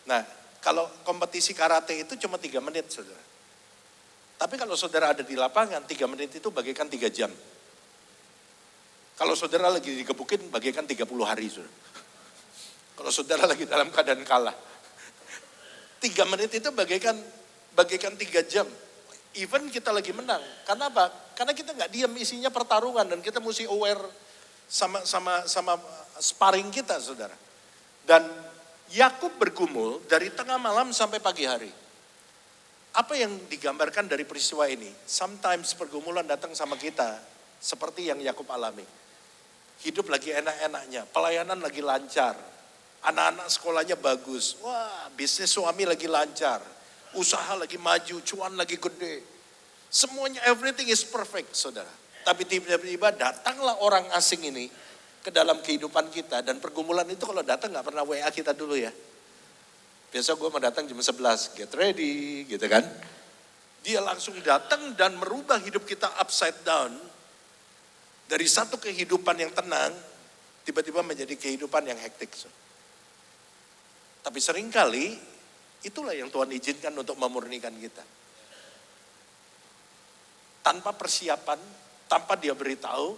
Nah, kalau kompetisi karate itu cuma 3 menit, saudara. Tapi kalau saudara ada di lapangan, 3 menit itu bagaikan 3 jam. Kalau saudara lagi digebukin, bagaikan 30 hari, saudara. Kalau saudara lagi dalam keadaan kalah. 3 menit itu bagaikan 3 jam. Even kita lagi menang. Karena apa? Karena kita nggak diam, isinya pertarungan dan kita mesti aware sama sparring kita, saudara. Dan Yakub bergumul dari tengah malam sampai pagi hari. Apa yang digambarkan dari peristiwa ini? Sometimes pergumulan datang sama kita seperti yang Yakub alami. Hidup lagi enak-enaknya, pelayanan lagi lancar, anak-anak sekolahnya bagus, wah bisnis suami lagi lancar, usaha lagi maju, cuan lagi gede. Semuanya everything is perfect, saudara. Tapi tiba-tiba datanglah orang asing ini ke dalam kehidupan kita dan pergumulan itu kalau datang gak pernah WA kita dulu ya. Biasa gue mau datang jam 11, get ready gitu kan. Dia langsung datang dan merubah hidup kita upside down. Dari satu kehidupan yang tenang, tiba-tiba menjadi kehidupan yang hektik. Tapi seringkali itulah yang Tuhan izinkan untuk memurnikan kita. Tanpa persiapan, tanpa dia beritahu.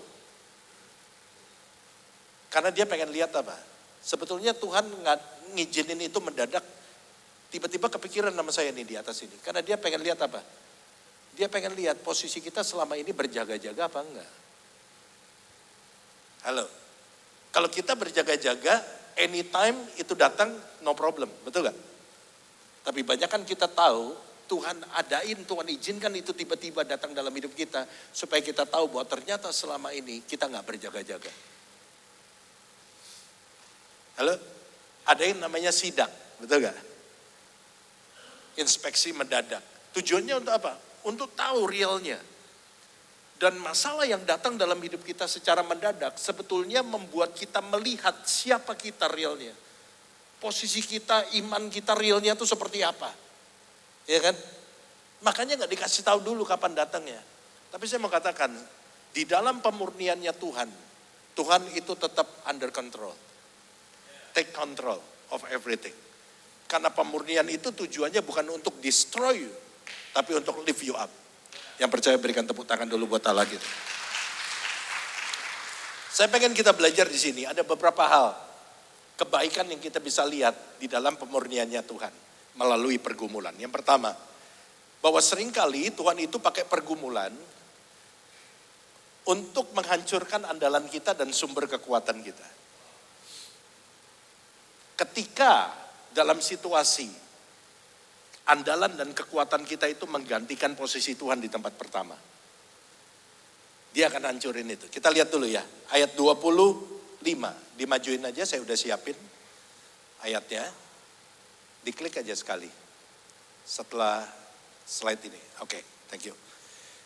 Karena dia pengen lihat apa? Sebetulnya Tuhan ngizinin itu mendadak. Tiba-tiba kepikiran nama saya nih di atas ini. Karena dia pengen lihat apa? Dia pengen lihat posisi kita selama ini berjaga-jaga apa enggak. Halo. Kalau kita berjaga-jaga, anytime itu datang no problem. Betul gak? Tapi banyak kan kita tahu Tuhan adain, Tuhan izinkan itu tiba-tiba datang dalam hidup kita. Supaya kita tahu bahwa ternyata selama ini kita gak berjaga-jaga. Halo? Ada yang namanya sidak. Betul gak? Inspeksi mendadak. Tujuannya untuk apa? Untuk tahu realnya. Dan masalah yang datang dalam hidup kita secara mendadak sebetulnya membuat kita melihat siapa kita realnya. Posisi kita, iman kita realnya itu seperti apa. Ya kan? Makanya gak dikasih tahu dulu kapan datangnya. Tapi saya mau katakan, di dalam pemurniannya Tuhan, Tuhan itu tetap under control. Take control of everything. Karena pemurnian itu tujuannya bukan untuk destroy you, tapi untuk lift you up. Yang percaya berikan tepuk tangan dulu buat Allah gitu. Saya pengen kita belajar di sini, ada beberapa hal kebaikan yang kita bisa lihat di dalam pemurniannya Tuhan. melalui pergumulan. Yang pertama, bahwa seringkali Tuhan itu pakai pergumulan untuk menghancurkan andalan kita dan sumber kekuatan kita. Ketika dalam situasi andalan dan kekuatan kita itu menggantikan posisi Tuhan di tempat pertama, dia akan hancurin itu. Kita lihat dulu ya, ayat 25, dimajuin aja, saya udah siapin ayatnya. Diklik aja sekali setelah slide ini. Oke, thank you.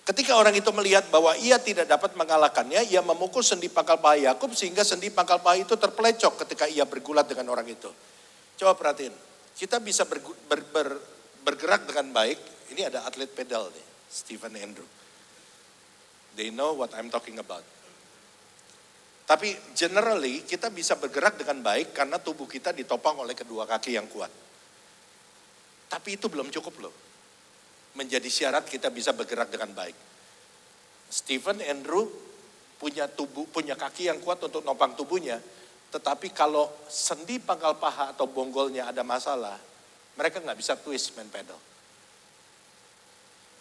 Ketika orang itu melihat bahwa ia tidak dapat mengalahkannya, ia memukul sendi pangkal paha Yakub sehingga sendi pangkal paha itu terpelecok ketika ia bergulat dengan orang itu. Coba perhatiin, kita bisa bergerak dengan baik. Ini ada atlet pedal nih, Stephen Andrew. They know what I'm talking about. Tapi generally kita bisa bergerak dengan baik karena tubuh kita ditopang oleh kedua kaki yang kuat. Tapi itu belum cukup loh. Menjadi syarat kita bisa bergerak dengan baik. Stephen Andrew punya kaki yang kuat untuk nopang tubuhnya, tetapi kalau sendi pangkal paha atau bonggolnya ada masalah, mereka nggak bisa twist main pedal.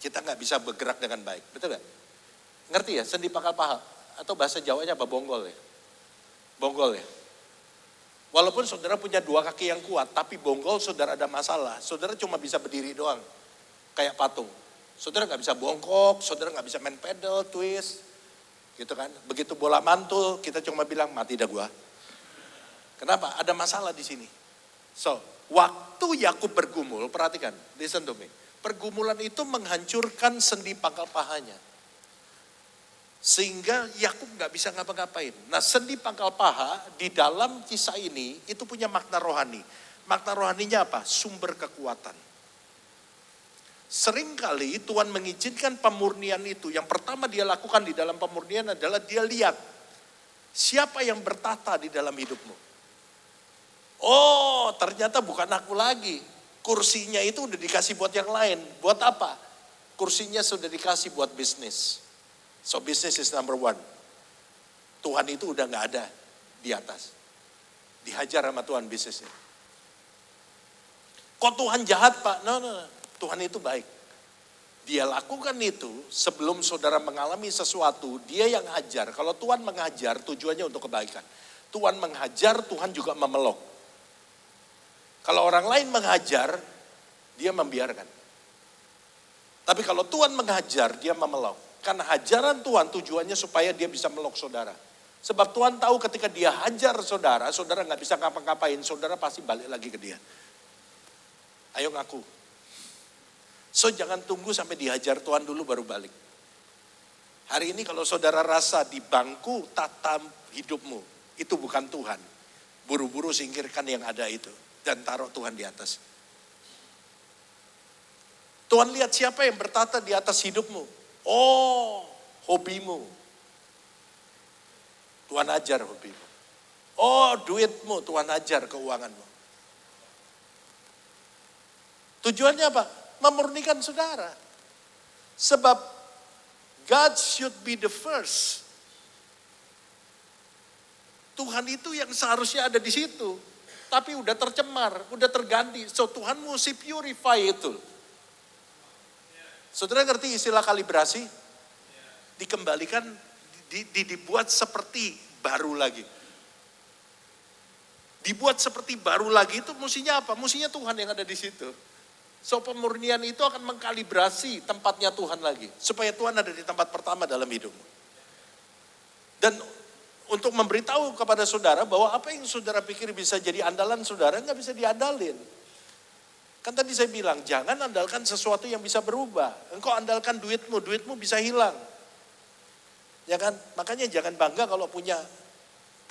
Kita nggak bisa bergerak dengan baik, betul nggak? Ngerti ya, sendi pangkal paha atau bahasa Jawanya apa, bonggol ya? Bonggol ya. Walaupun saudara punya dua kaki yang kuat, tapi bonggol saudara ada masalah, saudara cuma bisa berdiri doang. Kayak patung. Saudara nggak bisa bongkok, saudara nggak bisa main pedal, twist. Gitu kan. Begitu bola mantul, kita cuma bilang, mati dah gua. Kenapa? Ada masalah di sini. So, waktu Yakub bergumul, perhatikan, listen to me. Pergumulan itu menghancurkan sendi pangkal pahanya. Sehingga Yakub nggak bisa ngapa-ngapain. Nah, sendi pangkal paha di dalam kisah ini, itu punya makna rohani. Makna rohaninya apa? Sumber kekuatan. Seringkali Tuhan mengizinkan pemurnian itu. Yang pertama dia lakukan di dalam pemurnian adalah dia lihat siapa yang bertata di dalam hidupmu. Oh, ternyata bukan aku lagi. Kursinya itu udah dikasih buat yang lain. Buat apa? Kursinya sudah dikasih buat bisnis. So business is number one. Tuhan itu udah gak ada di atas. Dihajar sama Tuhan bisnisnya. Kok Tuhan jahat, Pak? No. Tuhan itu baik. Dia lakukan itu sebelum saudara mengalami sesuatu, dia yang hajar. Kalau Tuhan mengajar, tujuannya untuk kebaikan. Tuhan menghajar, Tuhan juga memeluk. Kalau orang lain menghajar, dia membiarkan. Tapi kalau Tuhan menghajar, dia memeluk. Karena hajaran Tuhan tujuannya supaya dia bisa meluk saudara. Sebab Tuhan tahu ketika dia hajar saudara, saudara gak bisa ngapa-ngapain, saudara pasti balik lagi ke dia. Ayo ngaku. So jangan tunggu sampai dihajar Tuhan dulu baru balik. Hari ini kalau saudara rasa di bangku tata hidupmu, itu bukan Tuhan. Buru-buru singkirkan yang ada itu. Dan taruh Tuhan di atas. Tuhan lihat siapa yang bertata di atas hidupmu. Oh, hobimu. Tuhan ajar hobimu. Oh, duitmu, Tuhan ajar keuanganmu. Tujuannya apa? Memurnikan saudara. Sebab God should be the first. Tuhan itu yang seharusnya ada di situ. Tapi udah tercemar, udah terganti. So Tuhan mesti purify itu. Saudara ngerti istilah kalibrasi? Dikembalikan, dibuat seperti baru lagi. Dibuat seperti baru lagi itu mestinya apa? Mestinya Tuhan yang ada di situ. So pemurnian itu akan mengkalibrasi tempatnya Tuhan lagi. Supaya Tuhan ada di tempat pertama dalam hidupmu. Dan untuk memberitahu kepada saudara bahwa apa yang saudara pikir bisa jadi andalan saudara nggak bisa diandalin. Kan tadi saya bilang jangan andalkan sesuatu yang bisa berubah. Engkau andalkan duitmu bisa hilang. Ya kan? Makanya jangan bangga kalau punya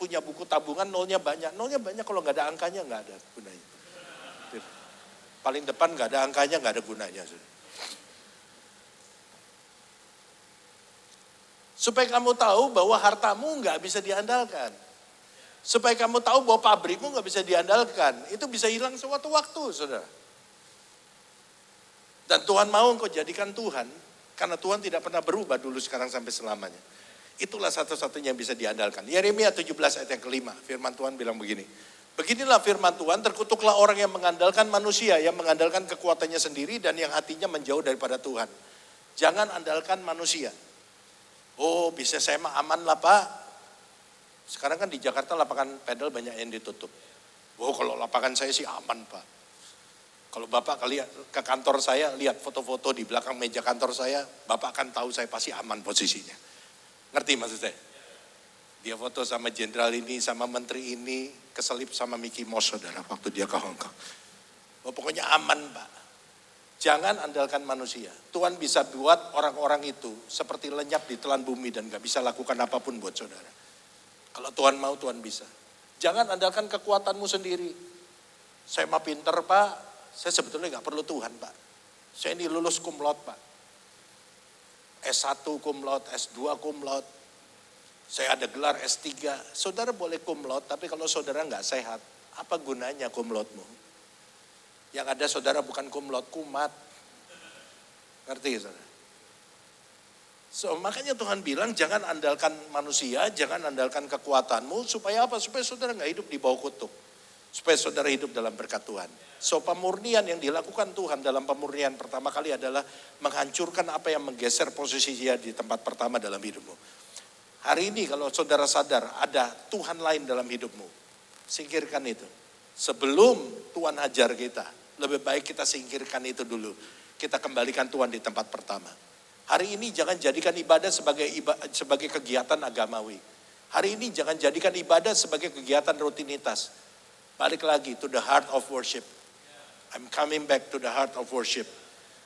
buku tabungan nolnya banyak. Nolnya banyak kalau nggak ada angkanya nggak ada gunanya. Paling depan nggak ada angkanya, nggak ada gunanya. Supaya kamu tahu bahwa hartamu nggak bisa diandalkan. Supaya kamu tahu bahwa pabrikmu nggak bisa diandalkan. Itu bisa hilang suatu waktu, saudara. Dan Tuhan mau engkau jadikan Tuhan, karena Tuhan tidak pernah berubah dulu, sekarang, sampai selamanya. Itulah satu-satunya yang bisa diandalkan. Yeremia 17 ayat yang kelima, firman Tuhan bilang begini. Beginilah firman Tuhan, terkutuklah orang yang mengandalkan manusia, yang mengandalkan kekuatannya sendiri dan yang hatinya menjauh daripada Tuhan. Jangan andalkan manusia. Oh, bisa saya mah aman lah Pak. Sekarang kan di Jakarta lapangan pedal banyak yang ditutup. Oh, kalau lapangan saya sih aman Pak. Kalau Bapak ke kantor saya, lihat foto-foto di belakang meja kantor saya, Bapak akan tahu saya pasti aman posisinya. Ngerti maksud saya? Dia foto sama jenderal ini, sama menteri ini, keselip sama Mickey Mouse saudara waktu dia ke Hong Kong. Oh, pokoknya aman Pak. Jangan andalkan manusia. Tuhan bisa buat orang-orang itu seperti lenyap di telan bumi dan gak bisa lakukan apapun buat saudara. Kalau Tuhan mau, Tuhan bisa. Jangan andalkan kekuatanmu sendiri. Saya mah pinter Pak, saya sebetulnya gak perlu Tuhan Pak. Saya ini lulus cum laude Pak. S1 cum laude, S2 cum laude. Saya ada gelar S3, saudara boleh cum laude, tapi kalau saudara nggak sehat, apa gunanya cum laude-mu? Yang ada saudara bukan cum laude, kumat. Ngerti saudara? So, makanya Tuhan bilang jangan andalkan manusia, jangan andalkan kekuatanmu, supaya apa? Supaya saudara nggak hidup di bawah kutuk. Supaya saudara hidup dalam berkat Tuhan. So pemurnian yang dilakukan Tuhan dalam pemurnian pertama kali adalah menghancurkan apa yang menggeser posisi dia di tempat pertama dalam hidupmu. Hari ini kalau saudara sadar ada Tuhan lain dalam hidupmu, singkirkan itu. Sebelum Tuhan hajar kita, lebih baik kita singkirkan itu dulu. Kita kembalikan Tuhan di tempat pertama. Hari ini jangan jadikan ibadah sebagai kegiatan agamawi. Hari ini jangan jadikan ibadah sebagai kegiatan rutinitas. Balik lagi to the heart of worship. I'm coming back to the heart of worship.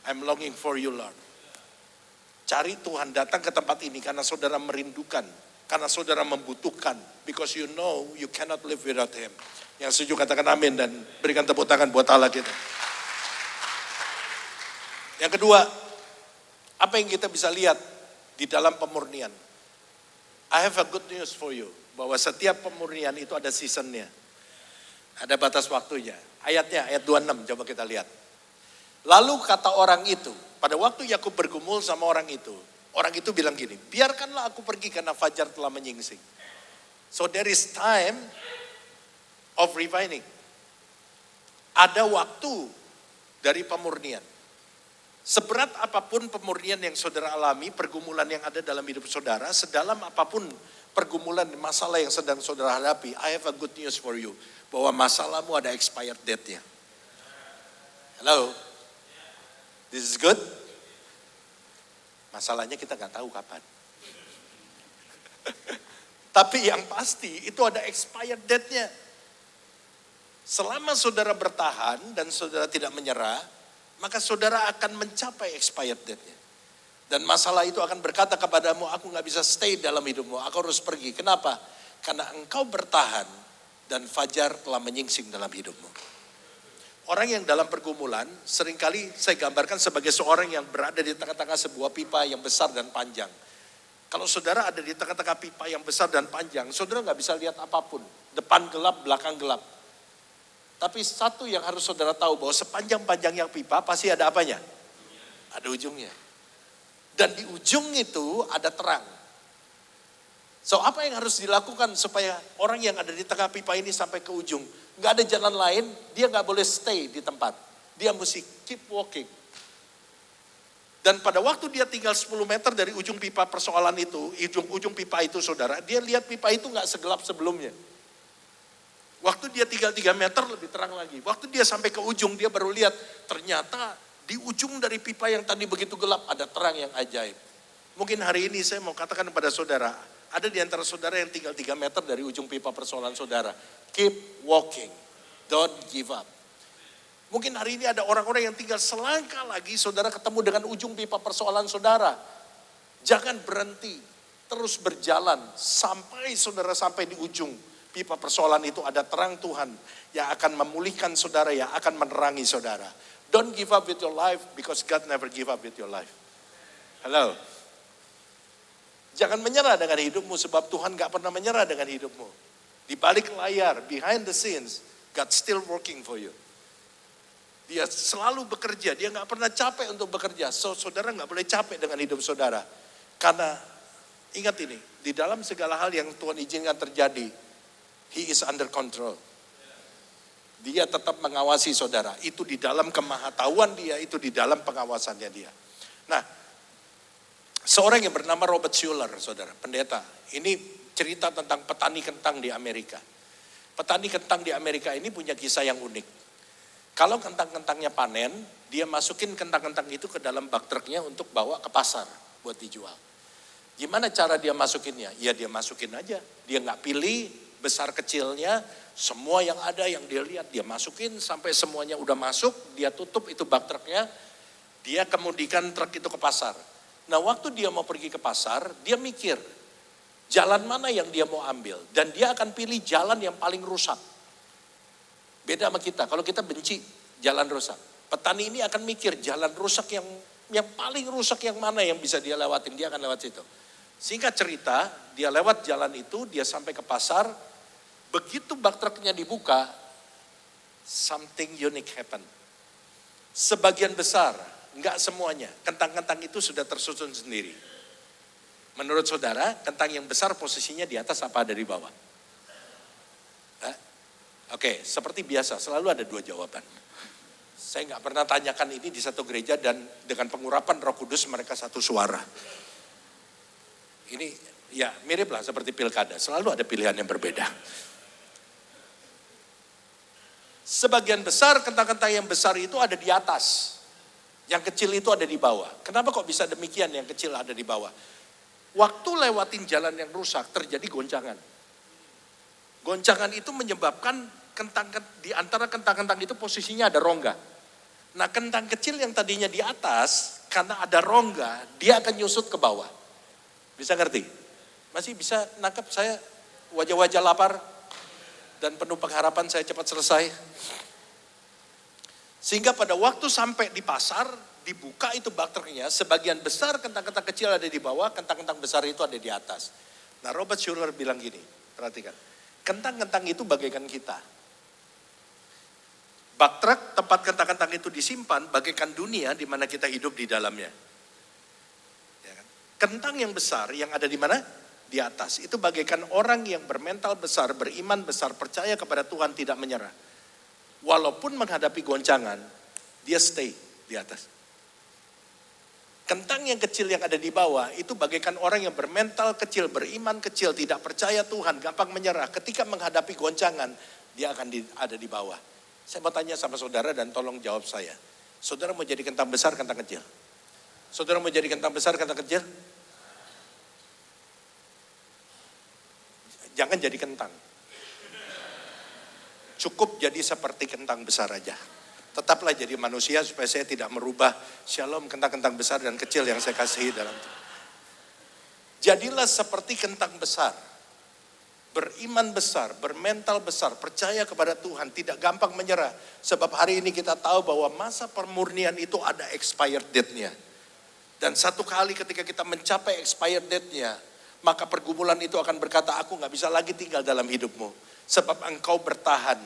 I'm longing for you Lord. Cari Tuhan, datang ke tempat ini karena saudara merindukan, karena saudara membutuhkan. Because you know you cannot live without Him. Yang setuju katakan amin dan berikan tepuk tangan buat Allah kita. Yang kedua, apa yang kita bisa lihat di dalam pemurnian? I have a good news for you. Bahwa setiap pemurnian itu ada seasonnya. Ada batas waktunya. Ayatnya, ayat 26, coba kita lihat. Lalu kata orang itu, pada waktu Yakub bergumul sama orang itu bilang gini, biarkanlah aku pergi karena fajar telah menyingsing. So there is time of refining. Ada waktu dari pemurnian. Seberat apapun pemurnian yang saudara alami, pergumulan yang ada dalam hidup saudara, sedalam apapun pergumulan masalah yang sedang saudara hadapi, I have a good news for you. Bahwa masalahmu ada expired date-nya. Hello? This is good? Masalahnya kita gak tahu kapan. Tapi yang pasti itu ada expired date-nya. Selama saudara bertahan dan saudara tidak menyerah, maka saudara akan mencapai expired date-nya. Dan masalah itu akan berkata kepadamu, aku gak bisa stay dalam hidupmu, aku harus pergi. Kenapa? Karena engkau bertahan dan fajar telah menyingsing dalam hidupmu. Orang yang dalam pergumulan seringkali saya gambarkan sebagai seorang yang berada di tengah-tengah sebuah pipa yang besar dan panjang. Kalau saudara ada di tengah-tengah pipa yang besar dan panjang, saudara gak bisa lihat apapun. Depan gelap, belakang gelap. Tapi satu yang harus saudara tahu bahwa sepanjang-panjangnya pipa pasti ada apanya? Ada ujungnya. Dan di ujung itu ada terang. So apa yang harus dilakukan supaya orang yang ada di tengah pipa ini sampai ke ujung? Gak ada jalan lain, dia gak boleh stay di tempat. Dia mesti keep walking. Dan pada waktu dia tinggal 10 meter dari ujung pipa persoalan itu, ujung pipa itu saudara, dia lihat pipa itu gak segelap sebelumnya. Waktu dia tinggal 3 meter lebih terang lagi. Waktu dia sampai ke ujung dia baru lihat ternyata di ujung dari pipa yang tadi begitu gelap ada terang yang ajaib. Mungkin hari ini saya mau katakan kepada saudara, ada di antara saudara yang tinggal 3 meter dari ujung pipa persoalan saudara. Keep walking, don't give up. Mungkin hari ini ada orang-orang yang tinggal selangkah lagi saudara ketemu dengan ujung pipa persoalan saudara. Jangan berhenti, terus berjalan sampai saudara sampai di ujung pipa persoalan itu ada terang Tuhan yang akan memulihkan saudara, yang akan menerangi saudara. Don't give up with your life because God never give up with your life. Hello. Jangan menyerah dengan hidupmu sebab Tuhan gak pernah menyerah dengan hidupmu. Di balik layar, behind the scenes, God still working for you. Dia selalu bekerja, dia gak pernah capek untuk bekerja. So, saudara gak boleh capek dengan hidup saudara. Karena ingat ini, di dalam segala hal yang Tuhan izinkan terjadi, He is under control. Dia tetap mengawasi saudara. Itu di dalam kemahatauan dia, itu di dalam pengawasannya dia. Nah, seorang yang bernama Robert Schuller, saudara, pendeta. Ini cerita tentang petani kentang di Amerika. Petani kentang di Amerika ini punya kisah yang unik. Kalau kentang-kentangnya panen, dia masukin kentang-kentang itu ke dalam bak truknya untuk bawa ke pasar buat dijual. Gimana cara dia masukinnya? Ya dia masukin aja. Dia nggak pilih besar kecilnya, semua yang ada yang dia lihat dia masukin sampai semuanya udah masuk, dia tutup itu bak truknya, dia kemudikan truk itu ke pasar. Nah waktu dia mau pergi ke pasar, dia mikir jalan mana yang dia mau ambil dan dia akan pilih jalan yang paling rusak. Beda sama kita, kalau kita benci jalan rusak. Petani ini akan mikir jalan rusak yang paling rusak yang mana yang bisa dia lewatin, dia akan lewat situ. Singkat cerita, dia lewat jalan itu, dia sampai ke pasar, begitu bak truknya dibuka, something unique happen. Sebagian besar, enggak semuanya, kentang-kentang itu sudah tersusun sendiri. Menurut saudara, kentang yang besar posisinya di atas apa ada di bawah? Oke, seperti biasa, selalu ada dua jawaban. Saya nggak pernah tanyakan ini di satu gereja dan dengan pengurapan Roh Kudus mereka satu suara. Ini ya mirip lah seperti pilkada, selalu ada pilihan yang berbeda. Sebagian besar kentang-kentang yang besar itu ada di atas, yang kecil itu ada di bawah. Kenapa kok bisa demikian yang kecil ada di bawah? Waktu lewatin jalan yang rusak terjadi goncangan. Goncangan itu menyebabkan di antara kentang-kentang itu posisinya ada rongga. Nah kentang kecil yang tadinya di atas, karena ada rongga, dia akan nyusut ke bawah. Bisa ngerti? Masih bisa nangkap saya wajah-wajah lapar dan penuh pengharapan saya cepat selesai. Sehingga pada waktu sampai di pasar, dibuka itu bak truknya, sebagian besar kentang-kentang kecil ada di bawah, kentang-kentang besar itu ada di atas. Nah Robert Schuller bilang gini, perhatikan. Kentang-kentang itu bagaikan kita. Bak truk tempat kentang-kentang itu disimpan bagaikan dunia di mana kita hidup di dalamnya. Ya kan? Kentang yang besar yang ada di mana? Di atas. Itu bagaikan orang yang bermental besar, beriman besar, percaya kepada Tuhan, tidak menyerah. Walaupun menghadapi goncangan, dia stay di atas. Kentang yang kecil yang ada di bawah itu bagaikan orang yang bermental kecil, beriman kecil, tidak percaya Tuhan, gampang menyerah. Ketika menghadapi goncangan, dia akan ada di bawah. Saya mau tanya sama saudara dan tolong jawab saya. Saudara mau jadi kentang besar, kentang kecil? Saudara mau jadi kentang besar, kentang kecil? Jangan jadi kentang. Cukup jadi seperti kentang besar aja. Tetaplah jadi manusia supaya saya tidak merubah shalom kentang-kentang besar dan kecil yang saya kasihi dalam Tuhan. Jadilah seperti kentang besar. Beriman besar, bermental besar, percaya kepada Tuhan, tidak gampang menyerah. Sebab hari ini kita tahu bahwa masa pemurnian itu ada expired date-nya. Dan satu kali ketika kita mencapai expired date-nya, maka pergumulan itu akan berkata, aku gak bisa lagi tinggal dalam hidupmu. Sebab engkau bertahan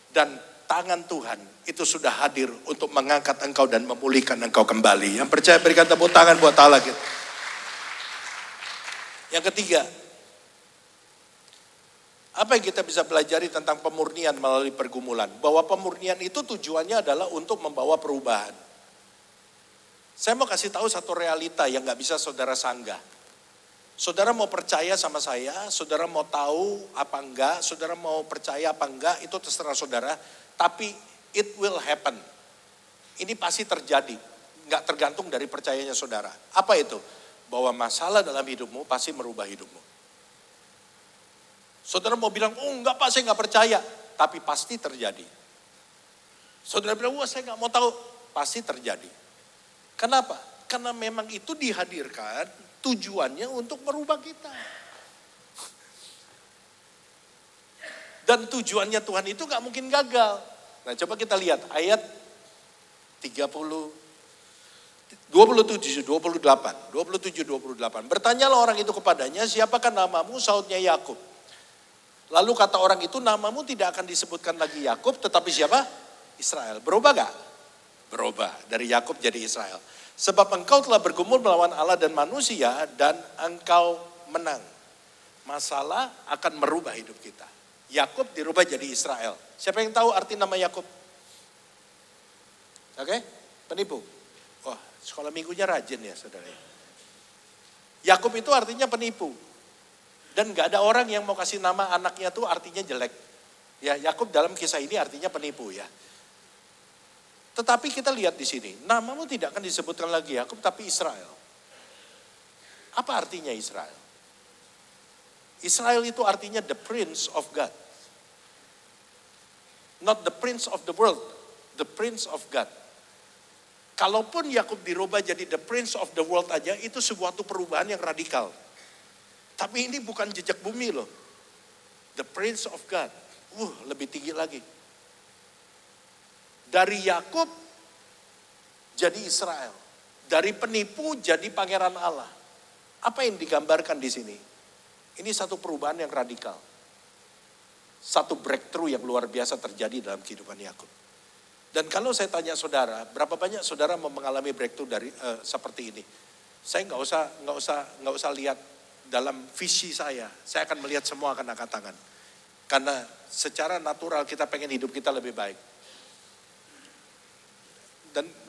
dan tangan Tuhan itu sudah hadir untuk mengangkat engkau dan memulihkan engkau kembali. Yang percaya berikan tepuk tangan buat Allah gitu. Yang ketiga, apa yang kita bisa pelajari tentang pemurnian melalui pergumulan? Bahwa pemurnian itu tujuannya adalah untuk membawa perubahan. Saya mau kasih tahu satu realita yang gak bisa saudara sanggah. Saudara mau percaya sama saya, saudara mau tahu apa enggak, saudara mau percaya apa enggak, itu terserah saudara. Tapi it will happen. Ini pasti terjadi. Enggak tergantung dari percayanya saudara. Apa itu? Bahwa masalah dalam hidupmu pasti merubah hidupmu. Saudara mau bilang, oh enggak Pak, saya enggak percaya. Tapi pasti terjadi. Saudara bilang, wah saya enggak mau tahu. Pasti terjadi. Kenapa? Karena memang itu dihadirkan tujuannya untuk merubah kita. Dan tujuannya Tuhan itu gak mungkin gagal. Nah coba kita lihat ayat 27, 28. Bertanyalah orang itu kepadanya, siapakah namamu? Sautnya Yakub. Lalu kata orang itu, namamu tidak akan disebutkan lagi Yakub, tetapi siapa? Israel. Berubah gak? Berubah. Dari Yakub jadi Israel. Sebab engkau telah bergumul melawan Allah dan manusia dan engkau menang. Masalah akan merubah hidup kita. Yakub dirubah jadi Israel. Siapa yang tahu arti nama Yakub? Oke, penipu. Wah, sekolah minggunya rajin ya saudara. Yakub itu artinya penipu. Dan gak ada orang yang mau kasih nama anaknya tuh artinya jelek. Ya, Yakub dalam kisah ini artinya penipu ya. Tetapi kita lihat di sini, namamu tidak akan disebutkan lagi Yakub tapi Israel. Apa artinya Israel? Israel itu artinya the prince of God. Not the prince of the world, the prince of God. Kalaupun Yakub dirubah jadi the prince of the world aja, itu suatu perubahan yang radikal. Tapi ini bukan jejak bumi loh. The prince of God. Lebih tinggi lagi. Dari Yakub jadi Israel. Dari penipu jadi pangeran Allah. Apa yang digambarkan di sini? Ini satu perubahan yang radikal. Satu breakthrough yang luar biasa terjadi dalam kehidupan Yakub. Dan kalau saya tanya saudara, berapa banyak saudara mengalami breakthrough dari seperti ini? Saya nggak usah lihat dalam visi saya akan melihat semua akan angkat tangan. Karena secara natural kita pengen hidup kita lebih baik.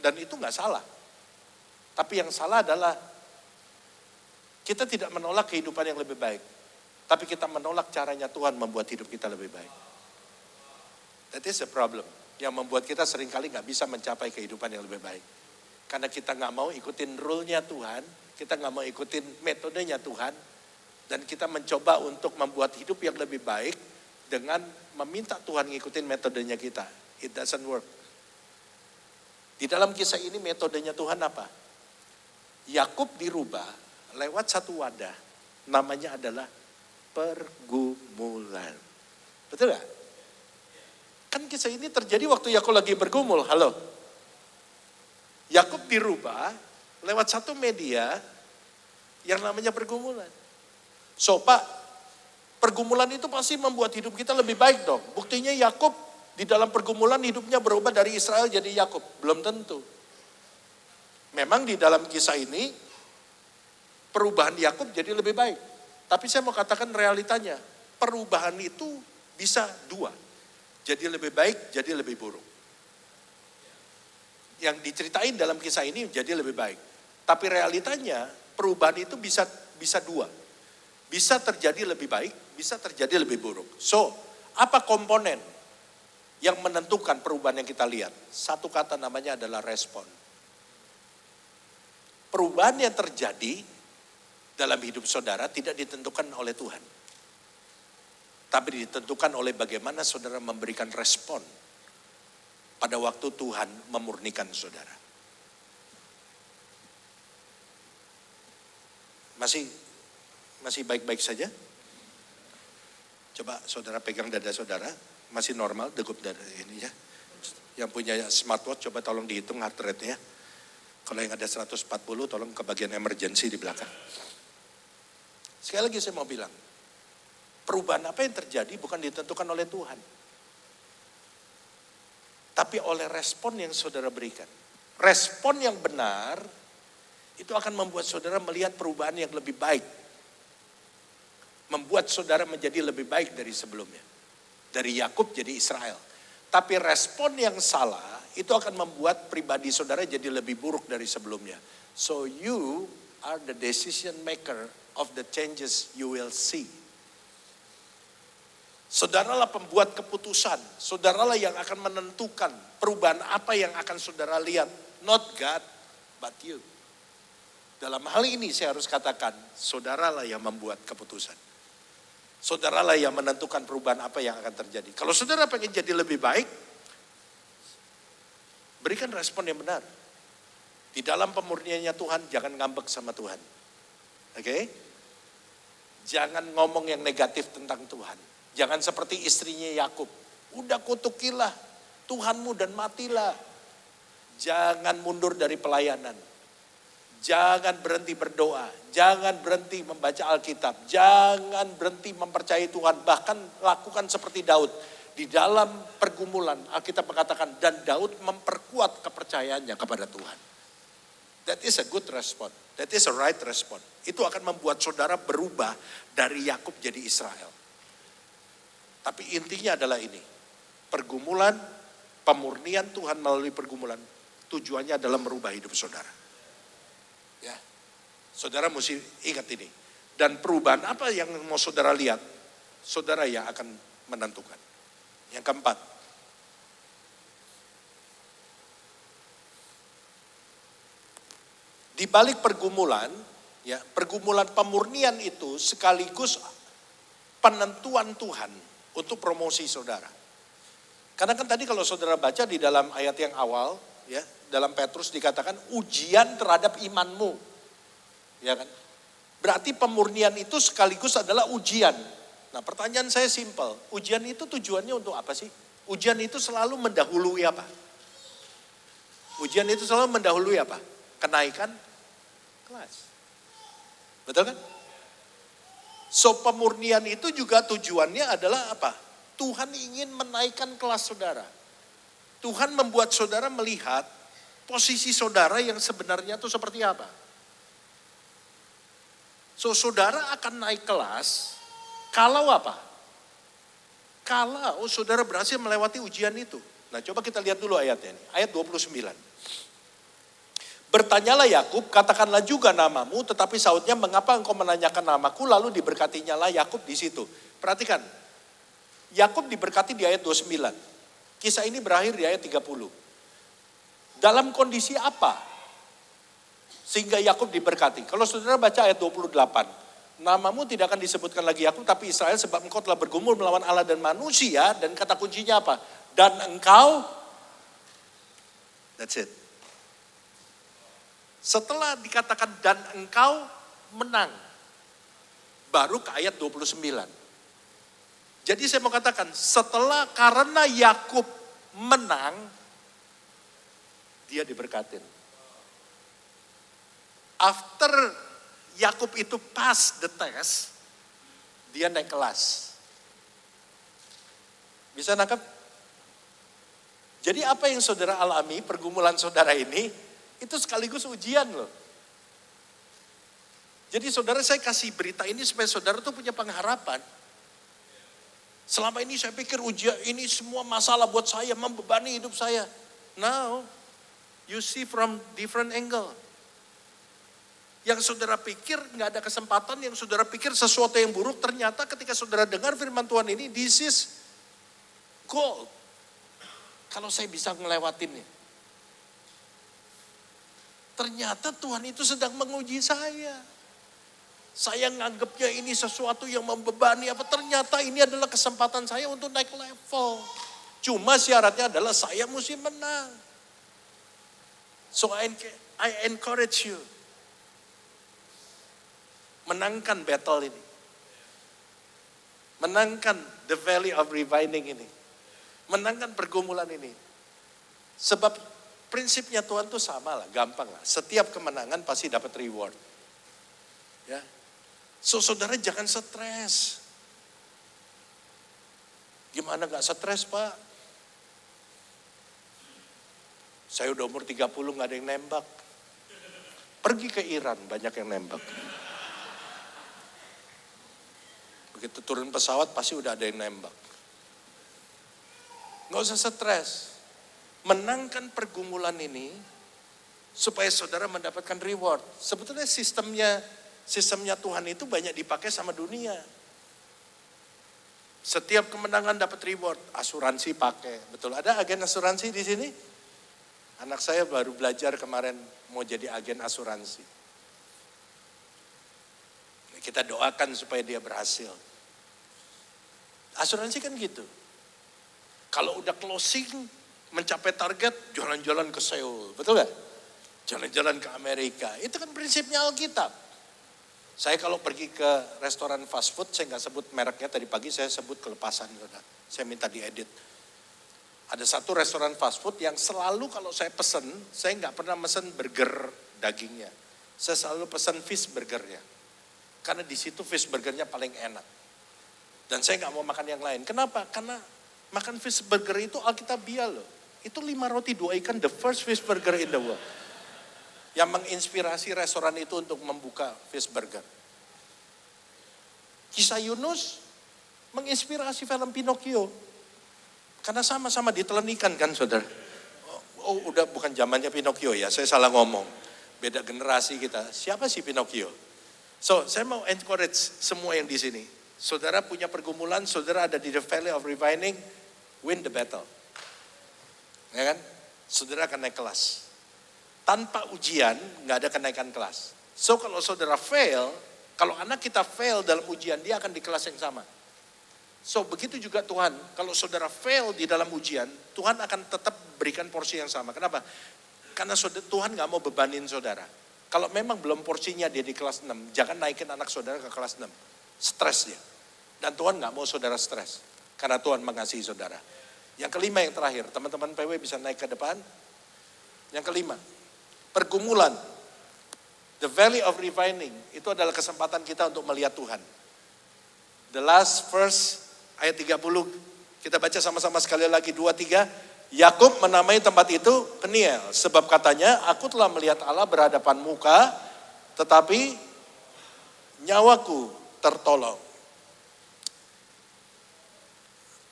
Dan itu nggak salah. Tapi yang salah adalah kita tidak menolak kehidupan yang lebih baik. Tapi kita menolak caranya Tuhan membuat hidup kita lebih baik. That is the problem. Yang membuat kita seringkali nggak bisa mencapai kehidupan yang lebih baik. Karena kita nggak mau ikutin rule-nya Tuhan. Kita nggak mau ikutin metodenya Tuhan. Dan kita mencoba untuk membuat hidup yang lebih baik dengan meminta Tuhan ngikutin metodenya kita. It doesn't work. Di dalam kisah ini metodenya Tuhan apa? Yakub dirubah lewat satu wadah. Namanya adalah pergumulan. Betul gak? Kan kisah ini terjadi waktu Yakub lagi bergumul. Halo? Yakub dirubah lewat satu media yang namanya pergumulan. So Pak, pergumulan itu pasti membuat hidup kita lebih baik dong. Buktinya Yakub di dalam pergumulan hidupnya berubah dari Israel jadi Yakub. Belum tentu. Memang di dalam kisah ini perubahan Yakub jadi lebih baik. Tapi saya mau katakan realitanya. Perubahan itu bisa dua. Jadi lebih baik, jadi lebih buruk. Yang diceritain dalam kisah ini jadi lebih baik. Tapi realitanya perubahan itu bisa dua. Bisa terjadi lebih baik, bisa terjadi lebih buruk. So, apa komponen yang menentukan perubahan yang kita lihat? Satu kata namanya adalah respon. Perubahan yang terjadi dalam hidup saudara tidak ditentukan oleh Tuhan. Tapi ditentukan oleh bagaimana saudara memberikan respon pada waktu Tuhan memurnikan saudara. Masih baik-baik saja? Coba saudara pegang dada saudara, masih normal degup dada ini ya. Yang punya smartwatch coba tolong dihitung heart rate-nya. Kalau yang ada 140 tolong ke bagian emergency di belakang. Sekali lagi saya mau bilang, perubahan apa yang terjadi bukan ditentukan oleh Tuhan. Tapi oleh respon yang saudara berikan. Respon yang benar itu akan membuat saudara melihat perubahan yang lebih baik. Membuat saudara menjadi lebih baik dari sebelumnya. Dari Yakub jadi Israel. Tapi respon yang salah itu akan membuat pribadi saudara jadi lebih buruk dari sebelumnya. So you are the decision maker of the changes you will see. Saudaralah pembuat keputusan. Saudaralah yang akan menentukan perubahan apa yang akan saudara lihat. Not God, but you. Dalam hal ini saya harus katakan, saudaralah yang membuat keputusan. Saudaralah yang menentukan perubahan apa yang akan terjadi. Kalau saudara pengen jadi lebih baik, berikan respon yang benar. Di dalam pemurniannya Tuhan, jangan ngambek sama Tuhan. Oke? Jangan ngomong yang negatif tentang Tuhan. Jangan seperti istrinya Yakub. Udah kutukilah Tuhanmu dan matilah. Jangan mundur dari pelayanan. Jangan berhenti berdoa. Jangan berhenti membaca Alkitab. Jangan berhenti mempercayai Tuhan. Bahkan lakukan seperti Daud. Di dalam pergumulan Alkitab mengatakan dan Daud memperkuat kepercayaannya kepada Tuhan. That is a good response. That is a right response. Itu akan membuat saudara berubah dari Yakub jadi Israel. Tapi intinya adalah ini. Pergumulan, pemurnian Tuhan melalui pergumulan, tujuannya adalah merubah hidup saudara. Ya, saudara mesti ingat ini. Dan perubahan apa yang mau saudara lihat, saudara yang akan menentukan. Yang keempat, di balik pergumulan, ya, pergumulan pemurnian itu sekaligus penentuan Tuhan untuk promosi saudara. Karena kan tadi kalau saudara baca di dalam ayat yang awal, ya, dalam Petrus dikatakan ujian terhadap imanmu. Ya kan? Berarti pemurnian itu sekaligus adalah ujian. Nah, pertanyaan saya simpel, ujian itu tujuannya untuk apa sih? Ujian itu selalu mendahului apa? Ujian itu selalu mendahului apa? Kenaikan kelas. Betul kan? So pemurnian itu juga tujuannya adalah apa? Tuhan ingin menaikkan kelas saudara. Tuhan membuat saudara melihat posisi saudara yang sebenarnya itu seperti apa. So saudara akan naik kelas kalau apa? Kalau saudara berhasil melewati ujian itu. Nah, coba kita lihat dulu ayatnya ini. Ayat 29. Bertanyalah Yakub, katakanlah juga namamu, tetapi sautnya mengapa engkau menanyakan namaku, lalu diberkatinya lah Yakub di situ. Perhatikan, Yakub diberkati di ayat 29. Kisah ini berakhir di ayat 30. Dalam kondisi apa sehingga Yakub diberkati? Kalau saudara baca ayat 28, namamu tidak akan disebutkan lagi Yakub, tapi Israel, sebab engkau telah bergumul melawan Allah dan manusia, dan kata kuncinya apa? Dan engkau, that's it. Setelah dikatakan dan engkau menang, baru ke ayat 29. Jadi saya mau katakan, setelah karena Yakub menang, dia diberkatin. After Yakub itu pass the test, dia naik kelas. Bisa nangkep? Jadi apa yang saudara alami, pergumulan saudara ini, itu sekaligus ujian loh. Jadi saudara, saya kasih berita ini supaya saudara tuh punya pengharapan. Selama ini saya pikir ujian ini semua masalah buat saya, membebani hidup saya. Now, you see from different angle. Yang saudara pikir nggak ada kesempatan, yang saudara pikir sesuatu yang buruk, ternyata ketika saudara dengar firman Tuhan ini, this is gold. Kalau saya bisa ngelewatinnya. Ternyata Tuhan itu sedang menguji saya. Saya nganggapnya ini sesuatu yang membebani apa. Ternyata ini adalah kesempatan saya untuk naik level. Cuma syaratnya adalah saya mesti menang. So I encourage you. Menangkan battle ini. Menangkan the valley of refining ini. Menangkan pergumulan ini. Sebab prinsipnya Tuhan tuh sama lah, gampang lah. Setiap kemenangan pasti dapat reward. Ya. So saudara jangan stres. Gimana gak stres Pak? Saya udah umur 30 gak ada yang nembak. Pergi ke Iran banyak yang nembak. Begitu turun pesawat pasti udah ada yang nembak. Gak usah stres. Menangkan pergumulan ini supaya saudara mendapatkan reward. Sebetulnya sistemnya Tuhan itu banyak dipakai sama dunia. Setiap kemenangan dapat reward, asuransi pakai. Betul, ada agen asuransi di sini? Anak saya baru belajar kemarin mau jadi agen asuransi. Kita doakan supaya dia berhasil. Asuransi kan gitu. Kalau udah closing, mencapai target, jalan-jalan ke Seoul, betul gak? Jalan-jalan ke Amerika, itu kan prinsipnya Alkitab. Saya kalau pergi ke restoran fast food, saya gak sebut mereknya, tadi pagi saya sebut kelepasan. Saya minta diedit. Ada satu restoran fast food yang selalu kalau saya pesen, saya gak pernah pesen burger dagingnya. Saya selalu pesen fish burgernya. Karena di situ fish burgernya paling enak. Dan saya gak mau makan yang lain. Kenapa? Karena makan fish burger itu alkitabiah loh. Itu 5 roti 2 ikan, the first fish burger in the world. Yang menginspirasi restoran itu untuk membuka fish burger. Kisah Yunus, Menginspirasi film Pinocchio. Karena sama-sama ditelenikan kan saudara. Oh udah bukan zamannya Pinocchio ya, saya salah ngomong. Beda generasi kita. Siapa sih Pinocchio? So saya mau encourage semua yang di sini. Saudara punya pergumulan, saudara ada di the valley of refining, win the battle. Ya kan? Saudara akan naik kelas. Tanpa ujian nggak ada kenaikan kelas. So kalau saudara fail, kalau anak kita fail dalam ujian, dia akan di kelas yang sama. So begitu juga Tuhan, kalau saudara fail di dalam ujian, Tuhan akan tetap berikan porsi yang sama. Kenapa? Karena Tuhan gak mau bebanin saudara. Kalau memang belum porsinya dia di kelas 6, jangan naikin anak saudara ke kelas 6. Stres dia. Dan Tuhan gak mau saudara stres. Karena Tuhan mengasihi saudara. Yang kelima yang terakhir, teman-teman PW bisa naik ke depan. Yang kelima, pergumulan. The valley of refining, itu adalah kesempatan kita untuk melihat Tuhan. The last verse, ayat 30, kita baca sama-sama sekali lagi 2-3. Yakub menamai tempat itu Peniel, sebab katanya, aku telah melihat Allah berhadapan muka, tetapi nyawaku tertolong.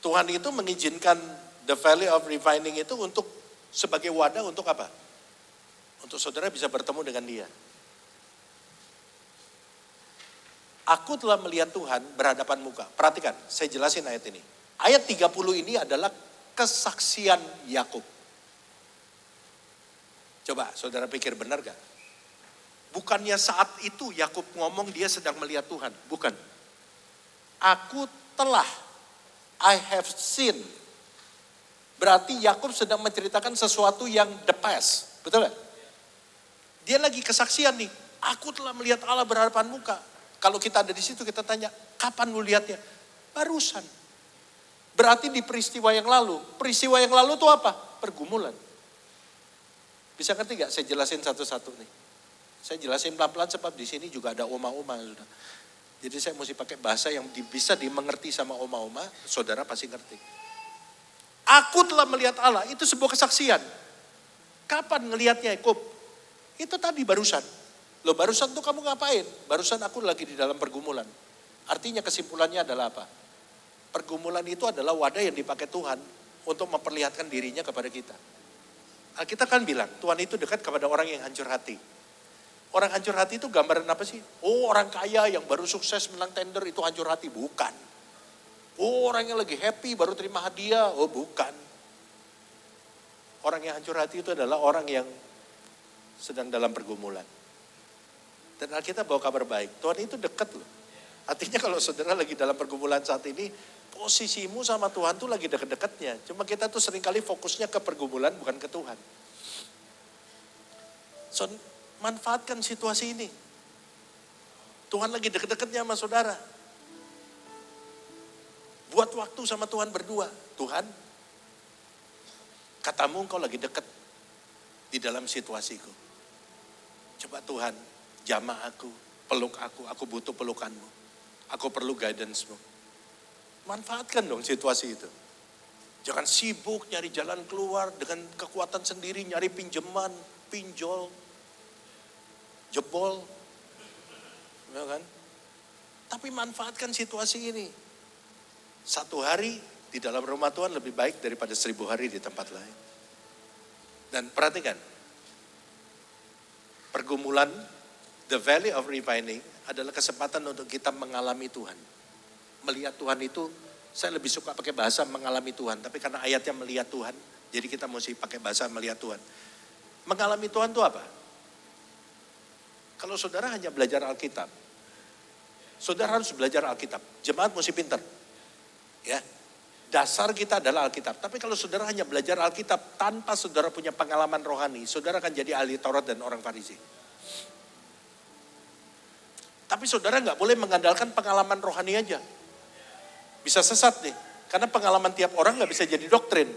Tuhan itu mengizinkan the valley of refining itu untuk sebagai wadah untuk apa? Untuk saudara bisa bertemu dengan dia. Aku telah melihat Tuhan berhadapan muka. Perhatikan, saya jelasin ayat ini. Ayat 30 ini adalah kesaksian Yakub. Coba saudara pikir benar gak? Bukannya saat itu Yakub ngomong dia sedang melihat Tuhan. Bukan. Aku telah, I have seen. Berarti Yakub sedang menceritakan sesuatu yang the past. Betul gak? Dia lagi kesaksian nih. Aku telah melihat Allah berhadapan muka. Kalau kita ada di situ kita tanya, kapan lu lihatnya? Barusan. Berarti di peristiwa yang lalu. Peristiwa yang lalu itu apa? Pergumulan. Bisa ngerti gak? Saya jelasin satu-satu nih. Saya jelasin pelan-pelan sebab di sini juga ada oma-oma. Jadi saya mesti pakai bahasa yang bisa dimengerti sama oma-oma. Saudara pasti ngerti. Aku telah melihat Allah. Itu sebuah kesaksian. Kapan ngelihatnya Yakub? Itu tadi barusan. Loh barusan tuh kamu ngapain? Barusan aku lagi di dalam pergumulan. Artinya kesimpulannya adalah apa? Pergumulan itu adalah wadah yang dipakai Tuhan untuk memperlihatkan dirinya kepada kita. Kita kan bilang, Tuhan itu dekat kepada orang yang hancur hati. Orang hancur hati itu gambaran apa sih? Oh orang kaya yang baru sukses menang tender itu hancur hati. Bukan. Oh orang yang lagi happy baru terima hadiah. Oh bukan. Orang yang hancur hati itu adalah orang yang sedang dalam pergumulan. Dan Alkitab bawa kabar baik. Tuhan itu dekat loh. Artinya kalau saudara lagi dalam pergumulan saat ini, posisimu sama Tuhan tuh lagi deket-deketnya. Cuma kita tuh seringkali fokusnya ke pergumulan bukan ke Tuhan. So, manfaatkan situasi ini. Tuhan lagi deket-deketnya sama saudara. Buat waktu sama Tuhan berdua. Tuhan, katamu engkau lagi dekat di dalam situasiku. Coba Tuhan, jamah aku, peluk aku butuh pelukanmu. Aku perlu guidance-mu. Manfaatkan dong situasi itu. Jangan sibuk nyari jalan keluar dengan kekuatan sendiri, nyari pinjaman, pinjol, jebol. Ya kan? Tapi manfaatkan situasi ini. 1 hari di dalam rumah Tuhan lebih baik daripada 1000 hari di tempat lain. Dan perhatikan, pergumulan, the valley of refining adalah kesempatan untuk kita mengalami Tuhan. Melihat Tuhan itu, saya lebih suka pakai bahasa mengalami Tuhan. Tapi karena ayatnya melihat Tuhan, jadi kita mesti pakai bahasa melihat Tuhan. Mengalami Tuhan itu apa? Kalau saudara hanya belajar Alkitab, saudara harus belajar Alkitab. Jemaat mesti pintar. Ya, dasar kita adalah Alkitab. Tapi kalau saudara hanya belajar Alkitab tanpa saudara punya pengalaman rohani, saudara akan jadi ahli Taurat dan orang Farisi. Tapi saudara nggak boleh mengandalkan pengalaman rohani aja. Bisa sesat nih. Karena pengalaman tiap orang nggak bisa jadi doktrin.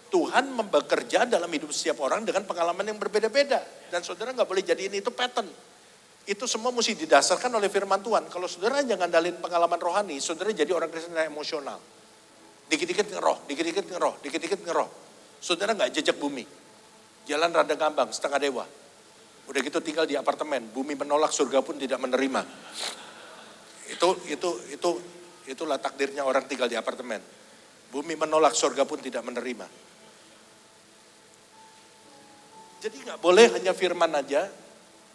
Tuhan bekerja dalam hidup setiap orang dengan pengalaman yang berbeda-beda. Dan saudara nggak boleh jadiin itu pattern. Itu semua mesti didasarkan oleh firman Tuhan. Kalau saudara hanya ngandalin pengalaman rohani, saudara jadi orang Kristen yang emosional. Dikit-dikit ngeroh, dikit-dikit ngeroh, dikit-dikit ngeroh. Saudara nggak jejak bumi. Jalan rada ngambang, setengah dewa. Udah gitu tinggal di apartemen, bumi menolak, surga pun tidak menerima. Itu Itulah takdirnya orang tinggal di apartemen. Bumi menolak, surga pun tidak menerima. Jadi nggak boleh hanya firman aja,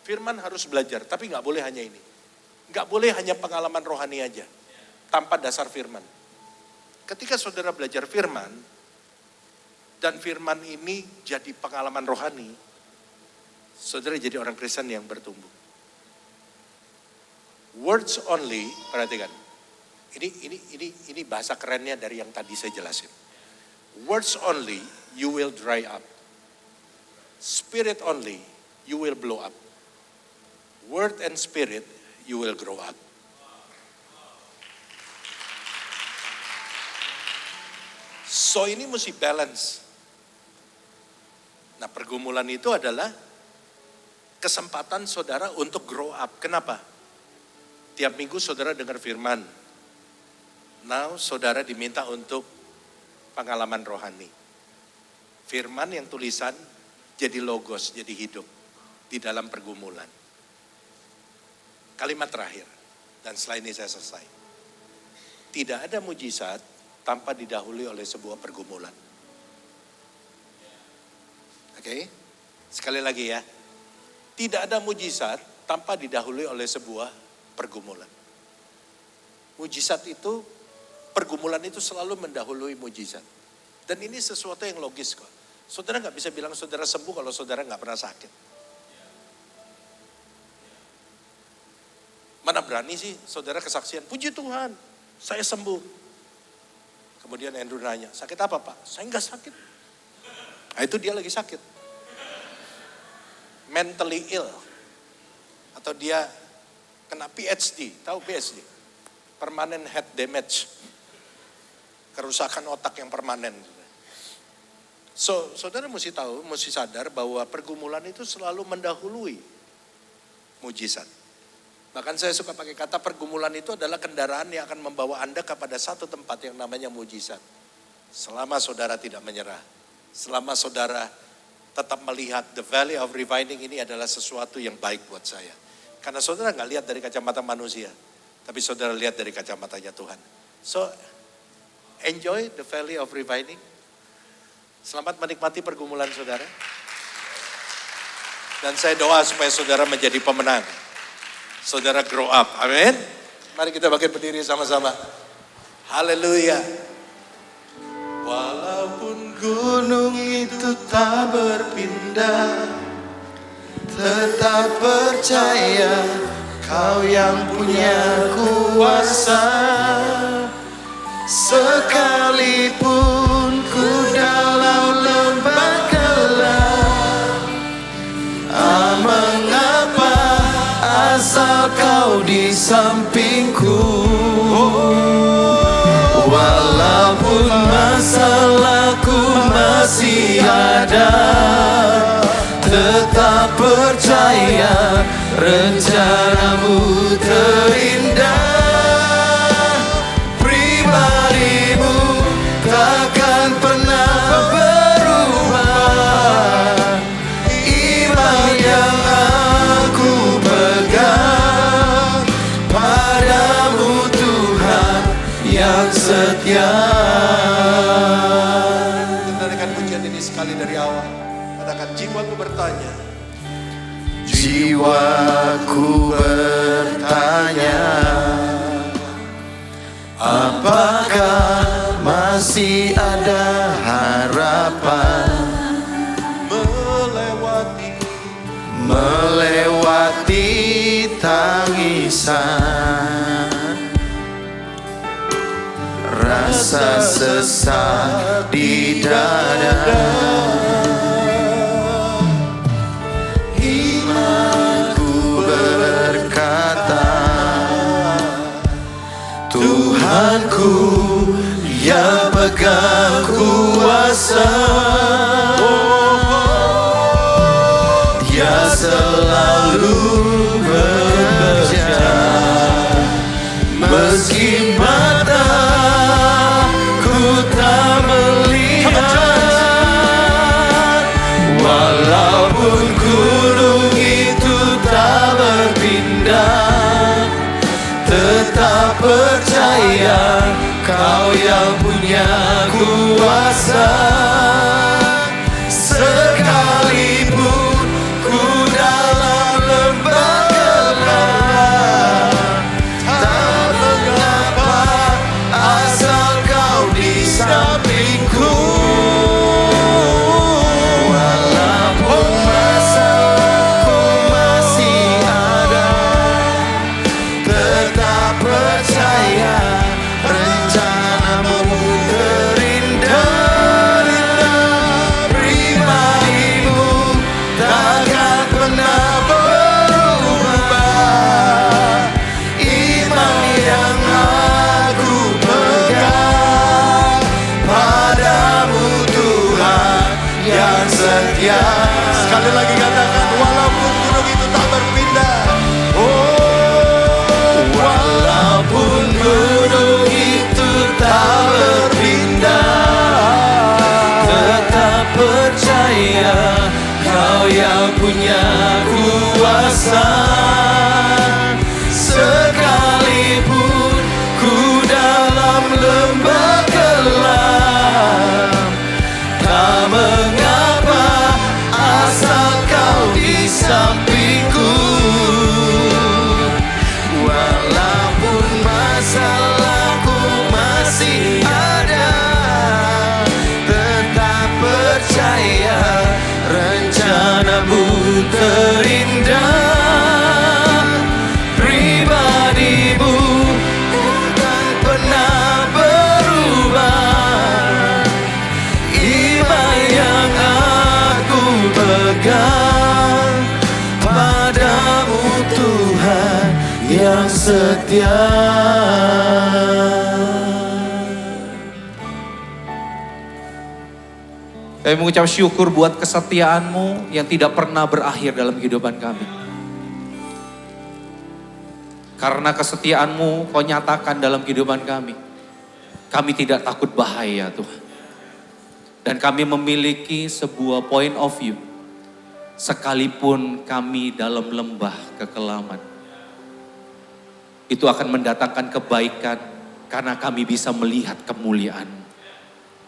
firman harus belajar, tapi nggak boleh hanya ini. Nggak boleh hanya pengalaman rohani aja, tanpa dasar firman. Ketika saudara belajar firman, dan firman ini jadi pengalaman rohani, saudara jadi orang Kristen yang bertumbuh. Words only, perhatikan. Ini bahasa kerennya dari yang tadi saya jelasin. Words only, you will dry up. Spirit only, you will blow up. Word and spirit, you will grow up. So ini mesti balance. Nah, pergumulan itu adalah kesempatan saudara untuk grow up. Kenapa? Tiap minggu saudara dengar firman. Now saudara diminta untuk pengalaman rohani. Firman yang tulisan jadi logos, jadi hidup di dalam pergumulan. Kalimat terakhir, dan setelah ini saya selesai. Tidak ada mujizat tanpa didahului oleh sebuah pergumulan. Oke? Sekali lagi ya. Tidak ada mujizat tanpa didahului oleh sebuah pergumulan. Mujizat itu, pergumulan itu selalu mendahului mujizat. Dan ini sesuatu yang logis kok. Saudara gak bisa bilang saudara sembuh kalau saudara gak pernah sakit. Mana berani sih saudara kesaksian, puji Tuhan, saya sembuh. Kemudian Andrew nanya, sakit apa Pak? Saya gak sakit. Nah itu dia lagi sakit. Mentally ill. Atau dia kena PhD, tahu PhD? Permanent head damage. Kerusakan otak yang permanen. So, saudara mesti tahu, mesti sadar bahwa pergumulan itu selalu mendahului mujizat. Bahkan saya suka pakai kata pergumulan itu adalah kendaraan yang akan membawa Anda kepada satu tempat yang namanya mujizat. Selama saudara tidak menyerah. Selama saudara tetap melihat the valley of refining ini adalah sesuatu yang baik buat saya. Karena saudara nggak lihat dari kacamata manusia. Tapi saudara lihat dari kacamatanya Tuhan. So, enjoy the valley of refining. Selamat menikmati pergumulan saudara. Dan saya doa supaya saudara menjadi pemenang. Saudara grow up, amin. Mari kita bangkit berdiri sama-sama. Haleluya. Walaupun gunung itu tak berpindah, tetap percaya Kau yang punya kuasa. Sekalipun ku dalam lembah gelap, mengapa asal Kau di sampingku. Walaupun masalahku masih ada, tetap percaya rencanamu terindah. Pribadimu takkan pernah berubah. Iman yang aku pegang padamu Tuhan yang setia. Dengarkan pujian ini sekali dari awal. Katakan, jiwaku bertanya. Jiwaku bertanya, apakah masih ada harapan melewati tangisan, rasa sesak di dada. Imanku berkata, Tuhanku yang pegang kuasa. Dia selalu bekerja meski mataku tak melihat. Walaupun gunung itu tak berpindah, tetap tetap percaya Kau yang punya kuasa. Sekalipun ku dalam lembah gelap, tak mengapa asal Kau di sampingku. Walaupun masalahku masih ada, tetap percaya rencanamu terindah. Pribadimu takkan pernah berubah. Iman yang aku pegang padamu Tuhan yang setia. Sekali lagi katakan, walaupun gunung itu tak berpindah. Walaupun gunung itu tak berpindah, tetap percaya Kau yang punya kuasa. Sekalipun ku dalam lembah gelap, tak mengapa asal Kau di sampingku. Walaupun masalahku masih ada, tetap percaya rencanamu terindah. Pribadimu takkan pernah berubah. Iman yang aku pegang padamu Tuhan yang setia. Kami mengucap syukur buat kesetiaan-Mu yang tidak pernah berakhir dalam kehidupan kami. Karena kesetiaan-Mu Kau nyatakan dalam kehidupan kami. Kami tidak takut bahaya Tuhan. Dan kami memiliki sebuah point of view. Sekalipun kami dalam lembah kekelaman, itu akan mendatangkan kebaikan karena kami bisa melihat kemuliaan.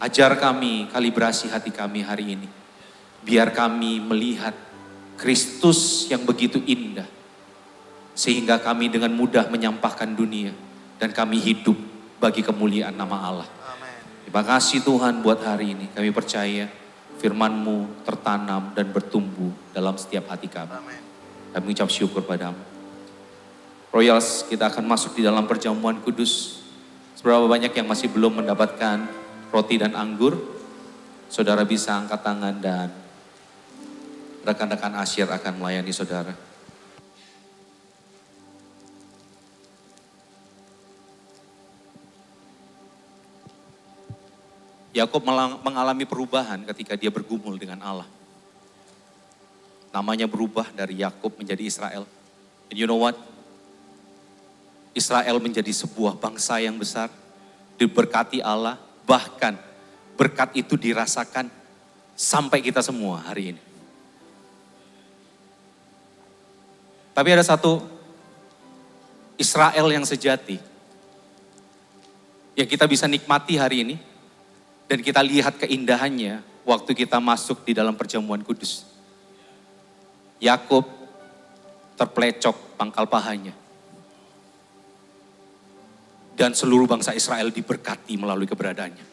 Ajar kami kalibrasi hati kami hari ini. Biar kami melihat Kristus yang begitu indah. Sehingga kami dengan mudah menyampahkan dunia. Dan kami hidup bagi kemuliaan nama Allah. Terima kasih Tuhan buat hari ini. Kami percaya firman-Mu tertanam dan bertumbuh dalam setiap hati kami. Kami mengucap syukur padamu. Royals, kita akan masuk di dalam perjamuan kudus. Seberapa banyak yang masih belum mendapatkan roti dan anggur, saudara bisa angkat tangan dan rekan-rekan asyir akan melayani saudara. Yakub mengalami perubahan ketika dia bergumul dengan Allah. Namanya berubah dari Yakub menjadi Israel. And you know what? Israel menjadi sebuah bangsa yang besar, diberkati Allah. Bahkan berkat itu dirasakan sampai kita semua hari ini. Tapi ada satu Israel yang sejati yang kita bisa nikmati hari ini dan kita lihat keindahannya waktu kita masuk di dalam perjamuan kudus. Yakub terplecok pangkal pahanya. Dan seluruh bangsa Israel diberkati melalui keberadaannya.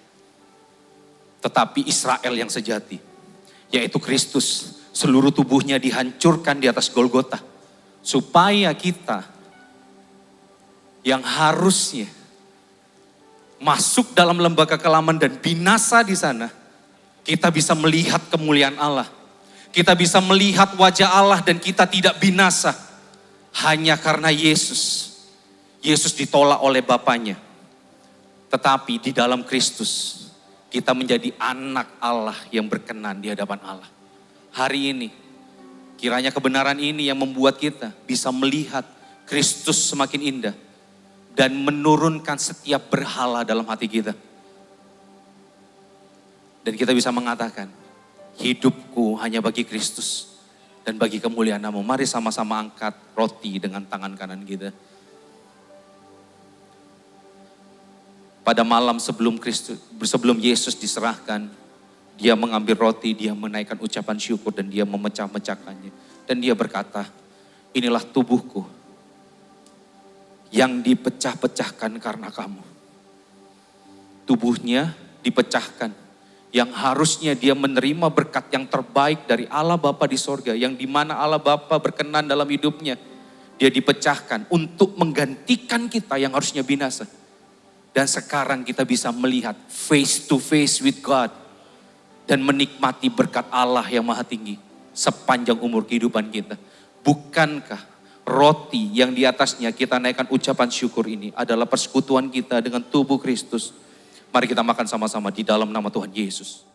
Tetapi Israel yang sejati, yaitu Kristus, seluruh tubuhnya dihancurkan di atas Golgota. Supaya kita yang harusnya masuk dalam lembah kekelaman dan binasa di sana, kita bisa melihat kemuliaan Allah. Kita bisa melihat wajah Allah dan kita tidak binasa. Hanya karena Yesus. Yesus ditolak oleh Bapanya. Tetapi di dalam Kristus kita menjadi anak Allah yang berkenan di hadapan Allah. Hari ini kiranya kebenaran ini yang membuat kita bisa melihat Kristus semakin indah. Dan menurunkan setiap berhala dalam hati kita. Dan kita bisa mengatakan, hidupku hanya bagi Kristus dan bagi kemuliaan Nama. Mari sama-sama angkat roti dengan tangan kanan kita. pada malam sebelum Yesus diserahkan, dia mengambil roti, dia menaikkan ucapan syukur dan dia memecah-mecahkannya. Dan dia berkata, inilah tubuhku yang dipecah-pecahkan karena kamu. Tubuhnya dipecahkan, yang harusnya dia menerima berkat yang terbaik dari Allah Bapa di sorga, yang dimana Allah Bapa berkenan dalam hidupnya, dia dipecahkan untuk menggantikan kita yang harusnya binasa. Dan sekarang kita bisa melihat face to face with God dan menikmati berkat Allah yang maha tinggi sepanjang umur kehidupan kita. Bukankah roti yang di atasnya kita naikkan ucapan syukur ini adalah persekutuan kita dengan tubuh Kristus? Mari kita makan sama-sama di dalam nama Tuhan Yesus.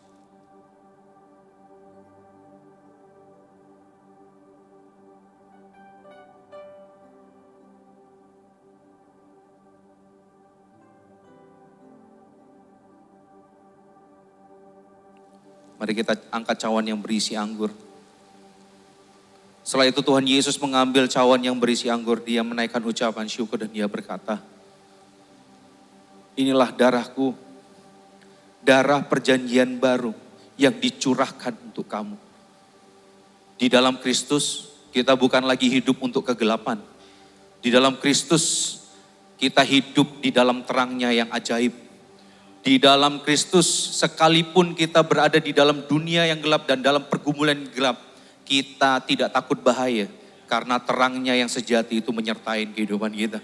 Mari kita angkat cawan yang berisi anggur. Setelah itu Tuhan Yesus mengambil cawan yang berisi anggur, dia menaikkan ucapan syukur dan dia berkata, inilah darahku, darah perjanjian baru yang dicurahkan untuk kamu. Di dalam Kristus kita bukan lagi hidup untuk kegelapan. Di dalam Kristus kita hidup di dalam terangnya yang ajaib. Di dalam Kristus sekalipun kita berada di dalam dunia yang gelap dan dalam pergumulan yang gelap, kita tidak takut bahaya karena terangnya yang sejati itu menyertai kehidupan kita.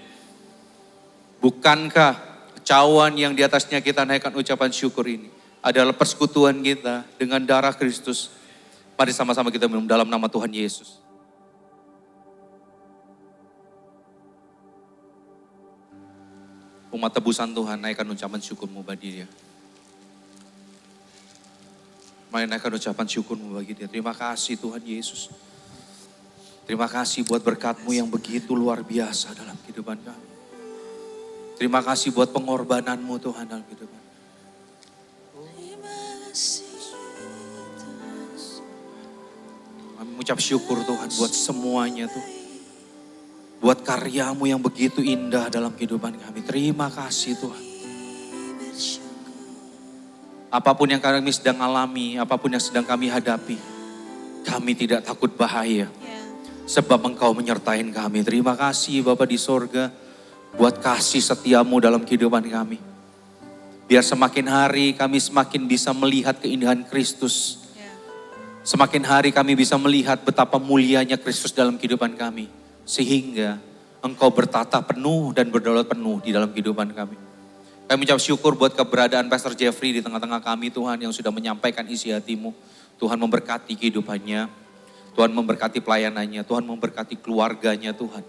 Bukankah cawan yang di atasnya kita naikkan ucapan syukur ini adalah persekutuan kita dengan darah Kristus? Mari sama-sama kita minum dalam nama Tuhan Yesus. Umat tebusan Tuhan, naikkan ucapan syukurmu bagi dia. Mari naikkan ucapan syukurmu bagi dia. Terima kasih Tuhan Yesus. Terima kasih buat berkat-Mu yang begitu luar biasa dalam kehidupan kami. Terima kasih buat pengorbanan-Mu Tuhan dalam kehidupan. Kami mengucap syukur Tuhan buat semuanya Tuhan. Buat karya-Mu yang begitu indah dalam kehidupan kami. Terima kasih Tuhan. Apapun yang kami sedang alami, apapun yang sedang kami hadapi, kami tidak takut bahaya. Sebab Engkau menyertai kami. Terima kasih Bapa di sorga, buat kasih setia-Mu dalam kehidupan kami. Biar semakin hari kami semakin bisa melihat keindahan Kristus. Semakin hari kami bisa melihat betapa mulianya Kristus dalam kehidupan kami. Sehingga Engkau bertata penuh dan berdaulat penuh di dalam kehidupan kami. Kami mengucap syukur buat keberadaan Pastor Jeffrey di tengah-tengah kami Tuhan, yang sudah menyampaikan isi hati-Mu. Tuhan memberkati kehidupannya, Tuhan memberkati pelayanannya, Tuhan memberkati keluarganya Tuhan.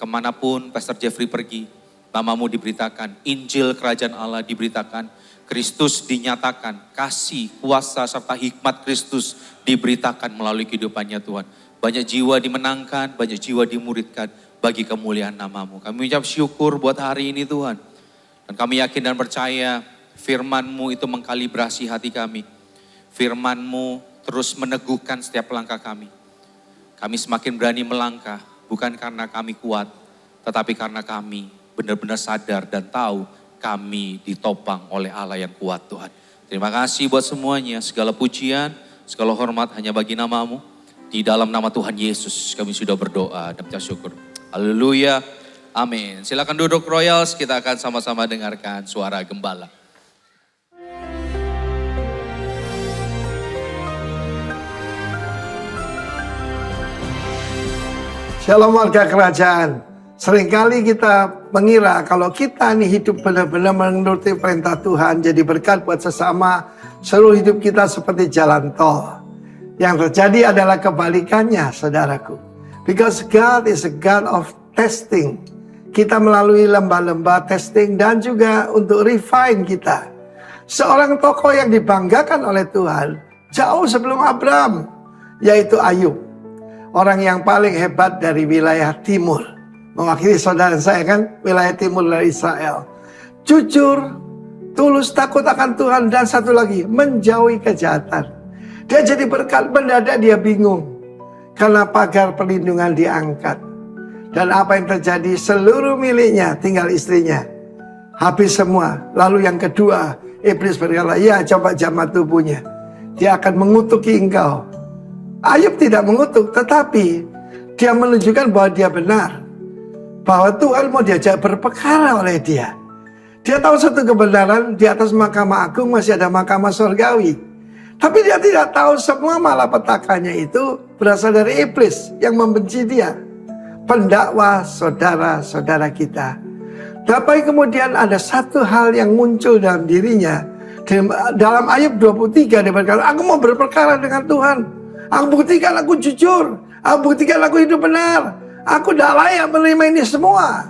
Kemanapun Pastor Jeffrey pergi, nama-Mu diberitakan, Injil Kerajaan Allah diberitakan, Kristus dinyatakan, kasih, kuasa serta hikmat Kristus diberitakan melalui kehidupannya Tuhan. Banyak jiwa dimenangkan, banyak jiwa dimuridkan bagi kemuliaan nama-Mu. Kami mengucap syukur buat hari ini Tuhan. Dan kami yakin dan percaya firman-Mu itu mengkalibrasi hati kami. Firman-Mu terus meneguhkan setiap langkah kami. Kami semakin berani melangkah, bukan karena kami kuat, tetapi karena kami benar-benar sadar dan tahu kami ditopang oleh Allah yang kuat Tuhan. Terima kasih buat semuanya, segala pujian, segala hormat hanya bagi nama-Mu. Di dalam nama Tuhan Yesus kami sudah berdoa dan mengucap syukur. Haleluya. Amin. Silakan duduk Royals, kita akan sama-sama dengarkan suara gembala. Shalom warga kerajaan. Seringkali kita mengira kalau kita nih hidup benar-benar menuruti perintah Tuhan, jadi berkat buat sesama, seluruh hidup kita seperti jalan tol. Yang terjadi adalah kebalikannya, saudaraku. Because God is a God of testing. Kita melalui lembah-lembah testing dan juga untuk refine kita. Seorang tokoh yang dibanggakan oleh Tuhan jauh sebelum Abraham, yaitu Ayub. Orang yang paling hebat dari wilayah timur. Mewakili saudara saya kan, wilayah timur dari Israel. Jujur, tulus, takut akan Tuhan, dan satu lagi, menjauhi kejahatan. Dia jadi berkat, mendadak dia bingung. Karena pagar perlindungan diangkat. Dan apa yang terjadi, seluruh miliknya tinggal istrinya. Habis semua. Lalu yang kedua, iblis berkata, ya coba jamah tubuhnya. Dia akan mengutuki engkau. Ayub tidak mengutuk, tetapi dia menunjukkan bahwa dia benar. Bahwa Tuhan mau diajak berperkara oleh dia. Dia tahu satu kebenaran, di atas mahkamah agung masih ada mahkamah surgawi. Tapi dia tidak tahu semua malapetakannya itu berasal dari iblis yang membenci dia. Pendakwa saudara-saudara kita. Tapi kemudian ada satu hal yang muncul dalam dirinya. Dalam Ayub 23 dia berkata, aku mau berperkara dengan Tuhan. Aku buktikan aku jujur. Aku buktikan aku hidup benar. Aku tidak layak menerima ini semua.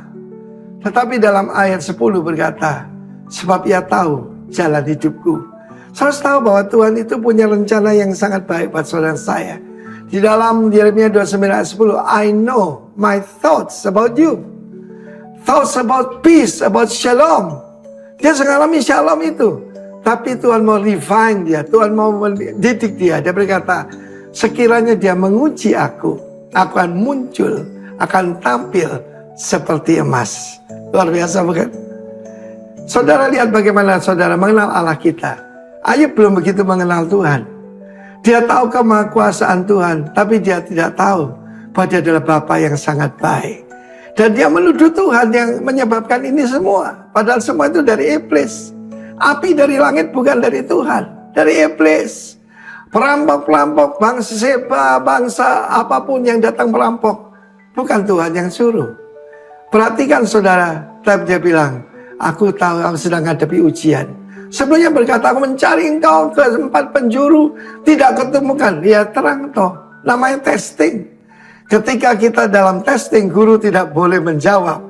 Tetapi dalam ayat 10 berkata, sebab ia tahu jalan hidupku. Saya harus tahu bahwa Tuhan itu punya rencana yang sangat baik buat saudara saya. Di dalam Yeremia 29 ayat 10, I know my thoughts about you. Thoughts about peace, about shalom. Dia mengalami shalom itu. Tapi Tuhan mau refine dia. Tuhan mau mendidik dia. Dia berkata, sekiranya dia menguji aku akan muncul, akan tampil seperti emas. Luar biasa bukan? Saudara lihat bagaimana saudara mengenal Allah kita. Ayub belum begitu mengenal Tuhan. Dia tahu kemahakuasaan Tuhan, tapi dia tidak tahu bahwa dia adalah Bapa yang sangat baik. Dan dia menuduh Tuhan yang menyebabkan ini semua. Padahal semua itu dari iblis. Api dari langit bukan dari Tuhan, dari iblis. Perampok-perampok, bangsa Seba, bangsa apapun yang datang merampok, bukan Tuhan yang suruh. Perhatikan saudara, tapi dia bilang, aku tahu kamu sedang menghadapi ujian. Sebelumnya berkata, aku mencari engkau ke 4 penjuru, tidak ketemukan. Ya terang toh, namanya testing. Ketika kita dalam testing, guru tidak boleh menjawab.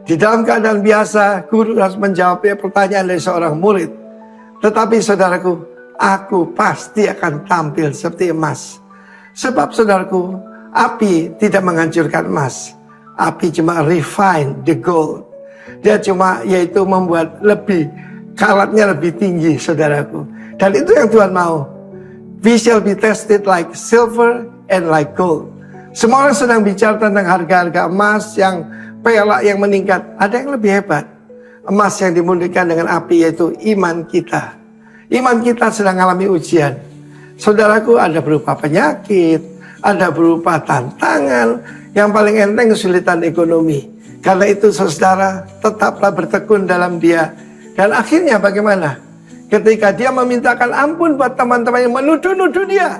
Di dalam keadaan biasa, guru harus menjawab pertanyaan dari seorang murid. Tetapi saudaraku, aku pasti akan tampil seperti emas. Sebab saudaraku, api tidak menghancurkan emas. Api cuma refine the gold. Dia cuma yaitu membuat lebih, karatnya lebih tinggi saudaraku. Dan itu yang Tuhan mau. We shall be tested like silver and like gold. Semua orang sedang bicara tentang harga-harga emas yang perak yang meningkat. Ada yang lebih hebat. Emas yang dimurnikan dengan api yaitu iman kita. Iman kita sedang mengalami ujian. Saudaraku, ada berupa penyakit, ada berupa tantangan, yang paling enteng kesulitan ekonomi. Karena itu saudara, tetaplah bertekun dalam dia. Dan akhirnya bagaimana? Ketika dia memintakan ampun buat teman-teman yang menuduh-nuduh dia,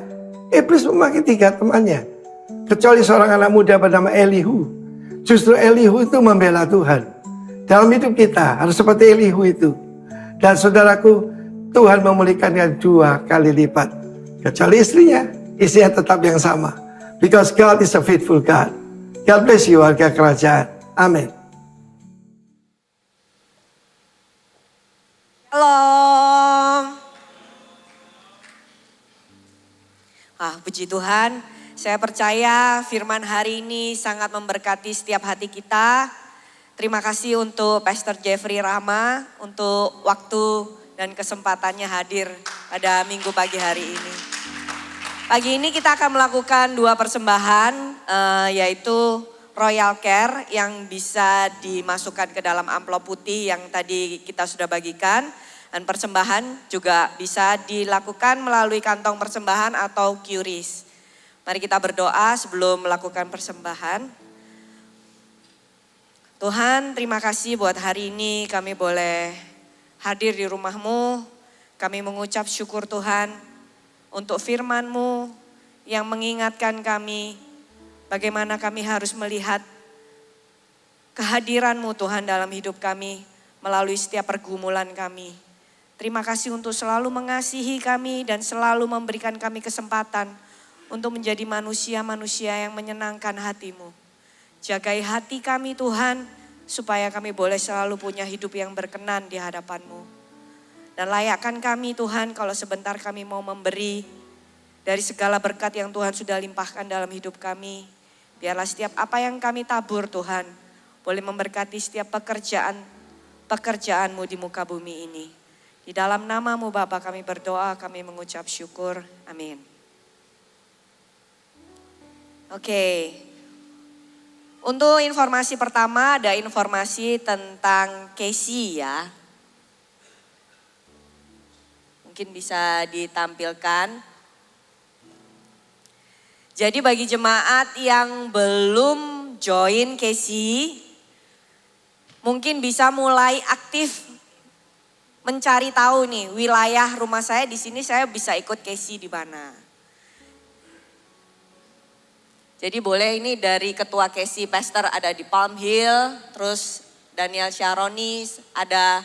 iblis memakai 3 temannya. Kecuali seorang anak muda bernama Elihu. Justru Elihu itu membela Tuhan. Dalam hidup kita harus seperti Elihu itu. Dan saudaraku, Tuhan memulihkannya 2 kali lipat. Kecuali istrinya tetap yang sama. Because God is a faithful God. God bless you warga kerajaan. Amin. Shalom. Puji Tuhan. Saya percaya firman hari ini sangat memberkati setiap hati kita. Terima kasih untuk Pastor Jeffrey Rahma untuk waktu dan kesempatannya hadir pada minggu pagi hari ini. Pagi ini kita akan melakukan 2 persembahan yaitu Royal Care yang bisa dimasukkan ke dalam amplop putih yang tadi kita sudah bagikan. Dan persembahan juga bisa dilakukan melalui kantong persembahan atau QRIS. Mari kita berdoa sebelum melakukan persembahan. Tuhan, terima kasih buat hari ini kami boleh hadir di rumah-Mu. Kami mengucap syukur Tuhan untuk firman-Mu yang mengingatkan kami bagaimana kami harus melihat kehadiran-Mu Tuhan dalam hidup kami melalui setiap pergumulan kami. Terima kasih untuk selalu mengasihi kami dan selalu memberikan kami kesempatan untuk menjadi manusia-manusia yang menyenangkan hati-Mu. Jagai hati kami Tuhan, supaya kami boleh selalu punya hidup yang berkenan di hadapan-Mu. Dan layakkan kami Tuhan kalau sebentar kami mau memberi dari segala berkat yang Tuhan sudah limpahkan dalam hidup kami. Biarlah setiap apa yang kami tabur Tuhan, boleh memberkati setiap pekerjaan-Mu di muka bumi ini. Di dalam nama-Mu Bapa kami berdoa, kami mengucap syukur. Amin. Oke, Untuk informasi pertama ada informasi tentang Casey ya. Mungkin bisa ditampilkan. Jadi bagi jemaat yang belum join Casey, mungkin bisa mulai aktif mencari tahu nih wilayah rumah saya di sini saya bisa ikut Casey di mana. Jadi boleh ini dari ketua Casey Pastor ada di Palm Hill, terus Daniel Sharonis, ada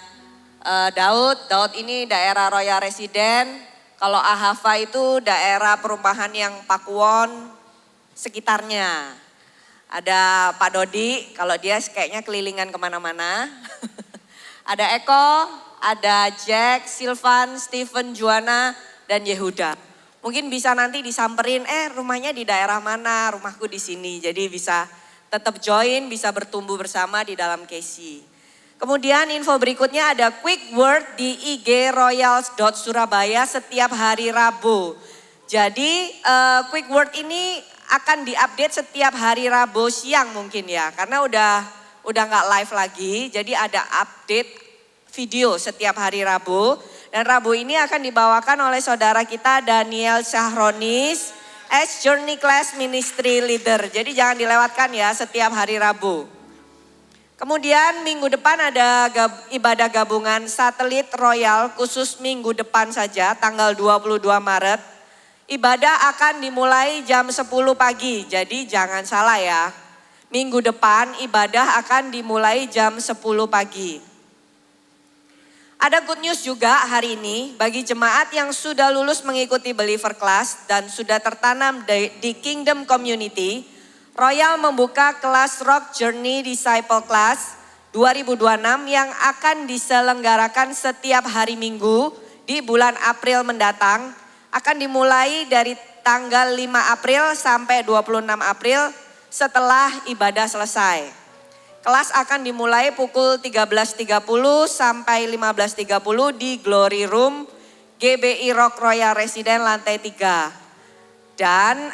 Daud ini daerah Royal Resident. Kalau Ahava itu daerah perumahan yang Pakuwon sekitarnya. Ada Pak Dodi, kalau dia kayaknya kelilingan kemana-mana. Ada Eko, ada Jack, Silvan, Stephen, Juana, dan Yehuda. Mungkin bisa nanti disamperin, rumahnya di daerah mana, rumahku di sini. Jadi bisa tetap join, bisa bertumbuh bersama di dalam Casey. Kemudian info berikutnya ada quick word di IG royals.surabaya setiap hari Rabu. Jadi quick word ini akan diupdate setiap hari Rabu siang mungkin ya. Karena udah gak live lagi, jadi ada update video setiap hari Rabu. Dan Rabu ini akan dibawakan oleh saudara kita Daniel Shahronis as Journey Class Ministry Leader. Jadi jangan dilewatkan ya setiap hari Rabu. Kemudian minggu depan ada ibadah gabungan satelit Royal khusus minggu depan saja tanggal 22 Maret. Ibadah akan dimulai jam 10 pagi, jadi jangan salah ya. Minggu depan ibadah akan dimulai jam 10 pagi. Ada good news juga hari ini bagi jemaat yang sudah lulus mengikuti Believer Class dan sudah tertanam di Kingdom Community. Royal membuka kelas Rock Journey Disciple Class 2026 yang akan diselenggarakan setiap hari Minggu di bulan April mendatang. Akan dimulai dari tanggal 5 April sampai 26 April setelah ibadah selesai. Kelas akan dimulai pukul 13.30 sampai 15.30 di Glory Room GBI Rock Royal Resident lantai 3. Dan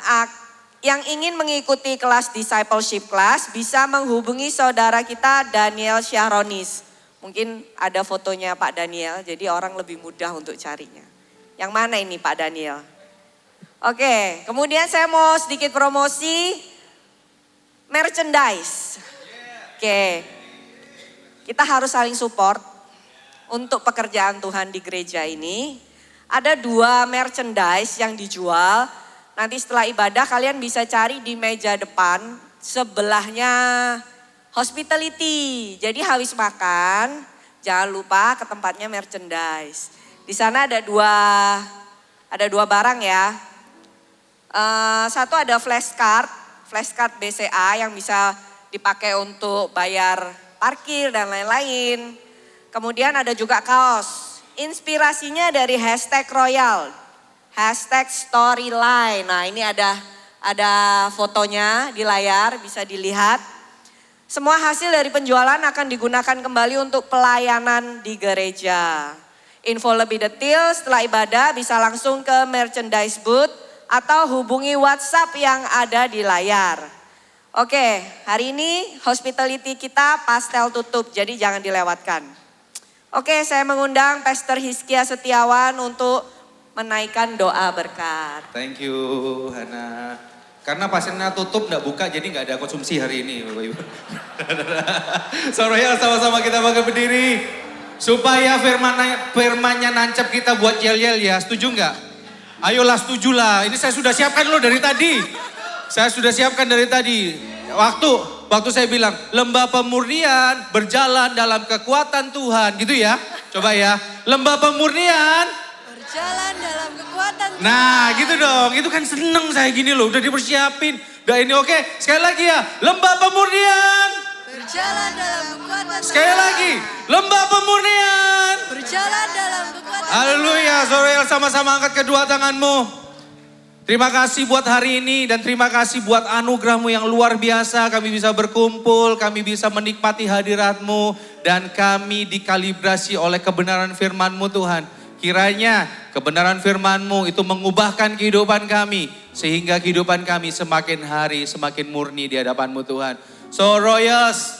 yang ingin mengikuti kelas discipleship class bisa menghubungi saudara kita Daniel Shahronis. Mungkin ada fotonya Pak Daniel, jadi orang lebih mudah untuk carinya. Yang mana ini Pak Daniel? Oke, kemudian saya mau sedikit promosi merchandise. Oke, kita harus saling support untuk pekerjaan Tuhan di gereja ini. Ada 2 merchandise yang dijual. Nanti setelah ibadah kalian bisa cari di meja depan sebelahnya hospitality. Jadi habis makan jangan lupa ke tempatnya merchandise. Di sana ada dua barang ya. Satu ada flashcard BCA yang bisa dipakai untuk bayar parkir dan lain-lain. Kemudian ada juga kaos. Inspirasinya dari #Royal, #Storyline. Nah ini ada fotonya di layar bisa dilihat. Semua hasil dari penjualan akan digunakan kembali untuk pelayanan di gereja. Info lebih detail setelah ibadah bisa langsung ke merchandise booth atau hubungi WhatsApp yang ada di layar. Oke, hari ini hospitality kita pastel tutup, jadi jangan dilewatkan. Oke, saya mengundang Pastor Hizkia Setiawan untuk menaikkan doa berkat. Thank you, Hana. Karena pasirnya tutup, enggak buka, jadi enggak ada konsumsi hari ini, Bapak Ibu. Saudara, sama-sama kita bangkit berdiri. Supaya firmannya nancap kita buat yel-yel ya, setuju enggak? Ayolah setujulah, ini saya sudah siapkan loh dari tadi. Saya sudah siapkan dari tadi. Waktu saya bilang, lembah pemurnian berjalan dalam kekuatan Tuhan, gitu ya. Coba ya, lembah pemurnian Berjalan dalam kekuatan Tuhan. Nah gitu dong, itu kan seneng saya gini loh, udah dipersiapin. Udah ini oke, sekali lagi ya, lembah pemurnian. Berjalan dalam kekuatan Tuhan. Sekali lagi, lembah pemurnian. Berjalan dalam kekuatan Tuhan. Haleluya, Zorael sama-sama angkat kedua tanganmu. Terima kasih buat hari ini dan terima kasih buat anugerah-Mu yang luar biasa. Kami bisa berkumpul, kami bisa menikmati hadirat-Mu dan kami dikalibrasi oleh kebenaran firman-Mu Tuhan. Kiranya kebenaran firman-Mu itu mengubahkan kehidupan kami sehingga kehidupan kami semakin hari semakin murni di hadapan-Mu Tuhan. So Royals,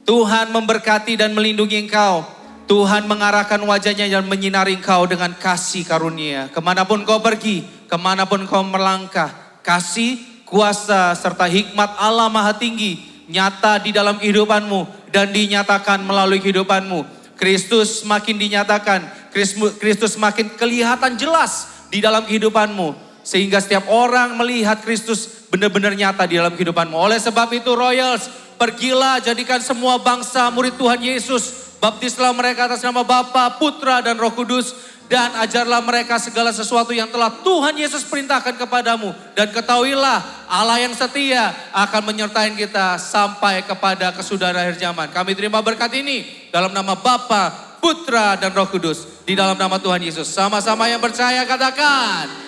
Tuhan memberkati dan melindungi engkau. Tuhan mengarahkan wajahnya dan menyinari engkau dengan kasih karunia. Kemanapun kau pergi, kemanapun kau melangkah, kasih, kuasa, serta hikmat Allah Maha Tinggi nyata di dalam kehidupanmu dan dinyatakan melalui kehidupanmu. Kristus makin dinyatakan, Kristus makin kelihatan jelas di dalam kehidupanmu. Sehingga setiap orang melihat Kristus benar-benar nyata di dalam kehidupanmu. Oleh sebab itu Royals, pergilah jadikan semua bangsa murid Tuhan Yesus. Baptislah mereka atas nama Bapa, Putra, dan Roh Kudus. Dan ajarlah mereka segala sesuatu yang telah Tuhan Yesus perintahkan kepadamu. Dan ketahuilah Allah yang setia akan menyertai kita sampai kepada kesudahan akhir zaman. Kami terima berkat ini dalam nama Bapa, Putra, dan Roh Kudus. Di dalam nama Tuhan Yesus. Sama-sama yang percaya katakan.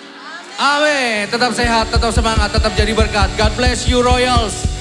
Amin. Tetap sehat, tetap semangat, tetap jadi berkat. God bless you Royals.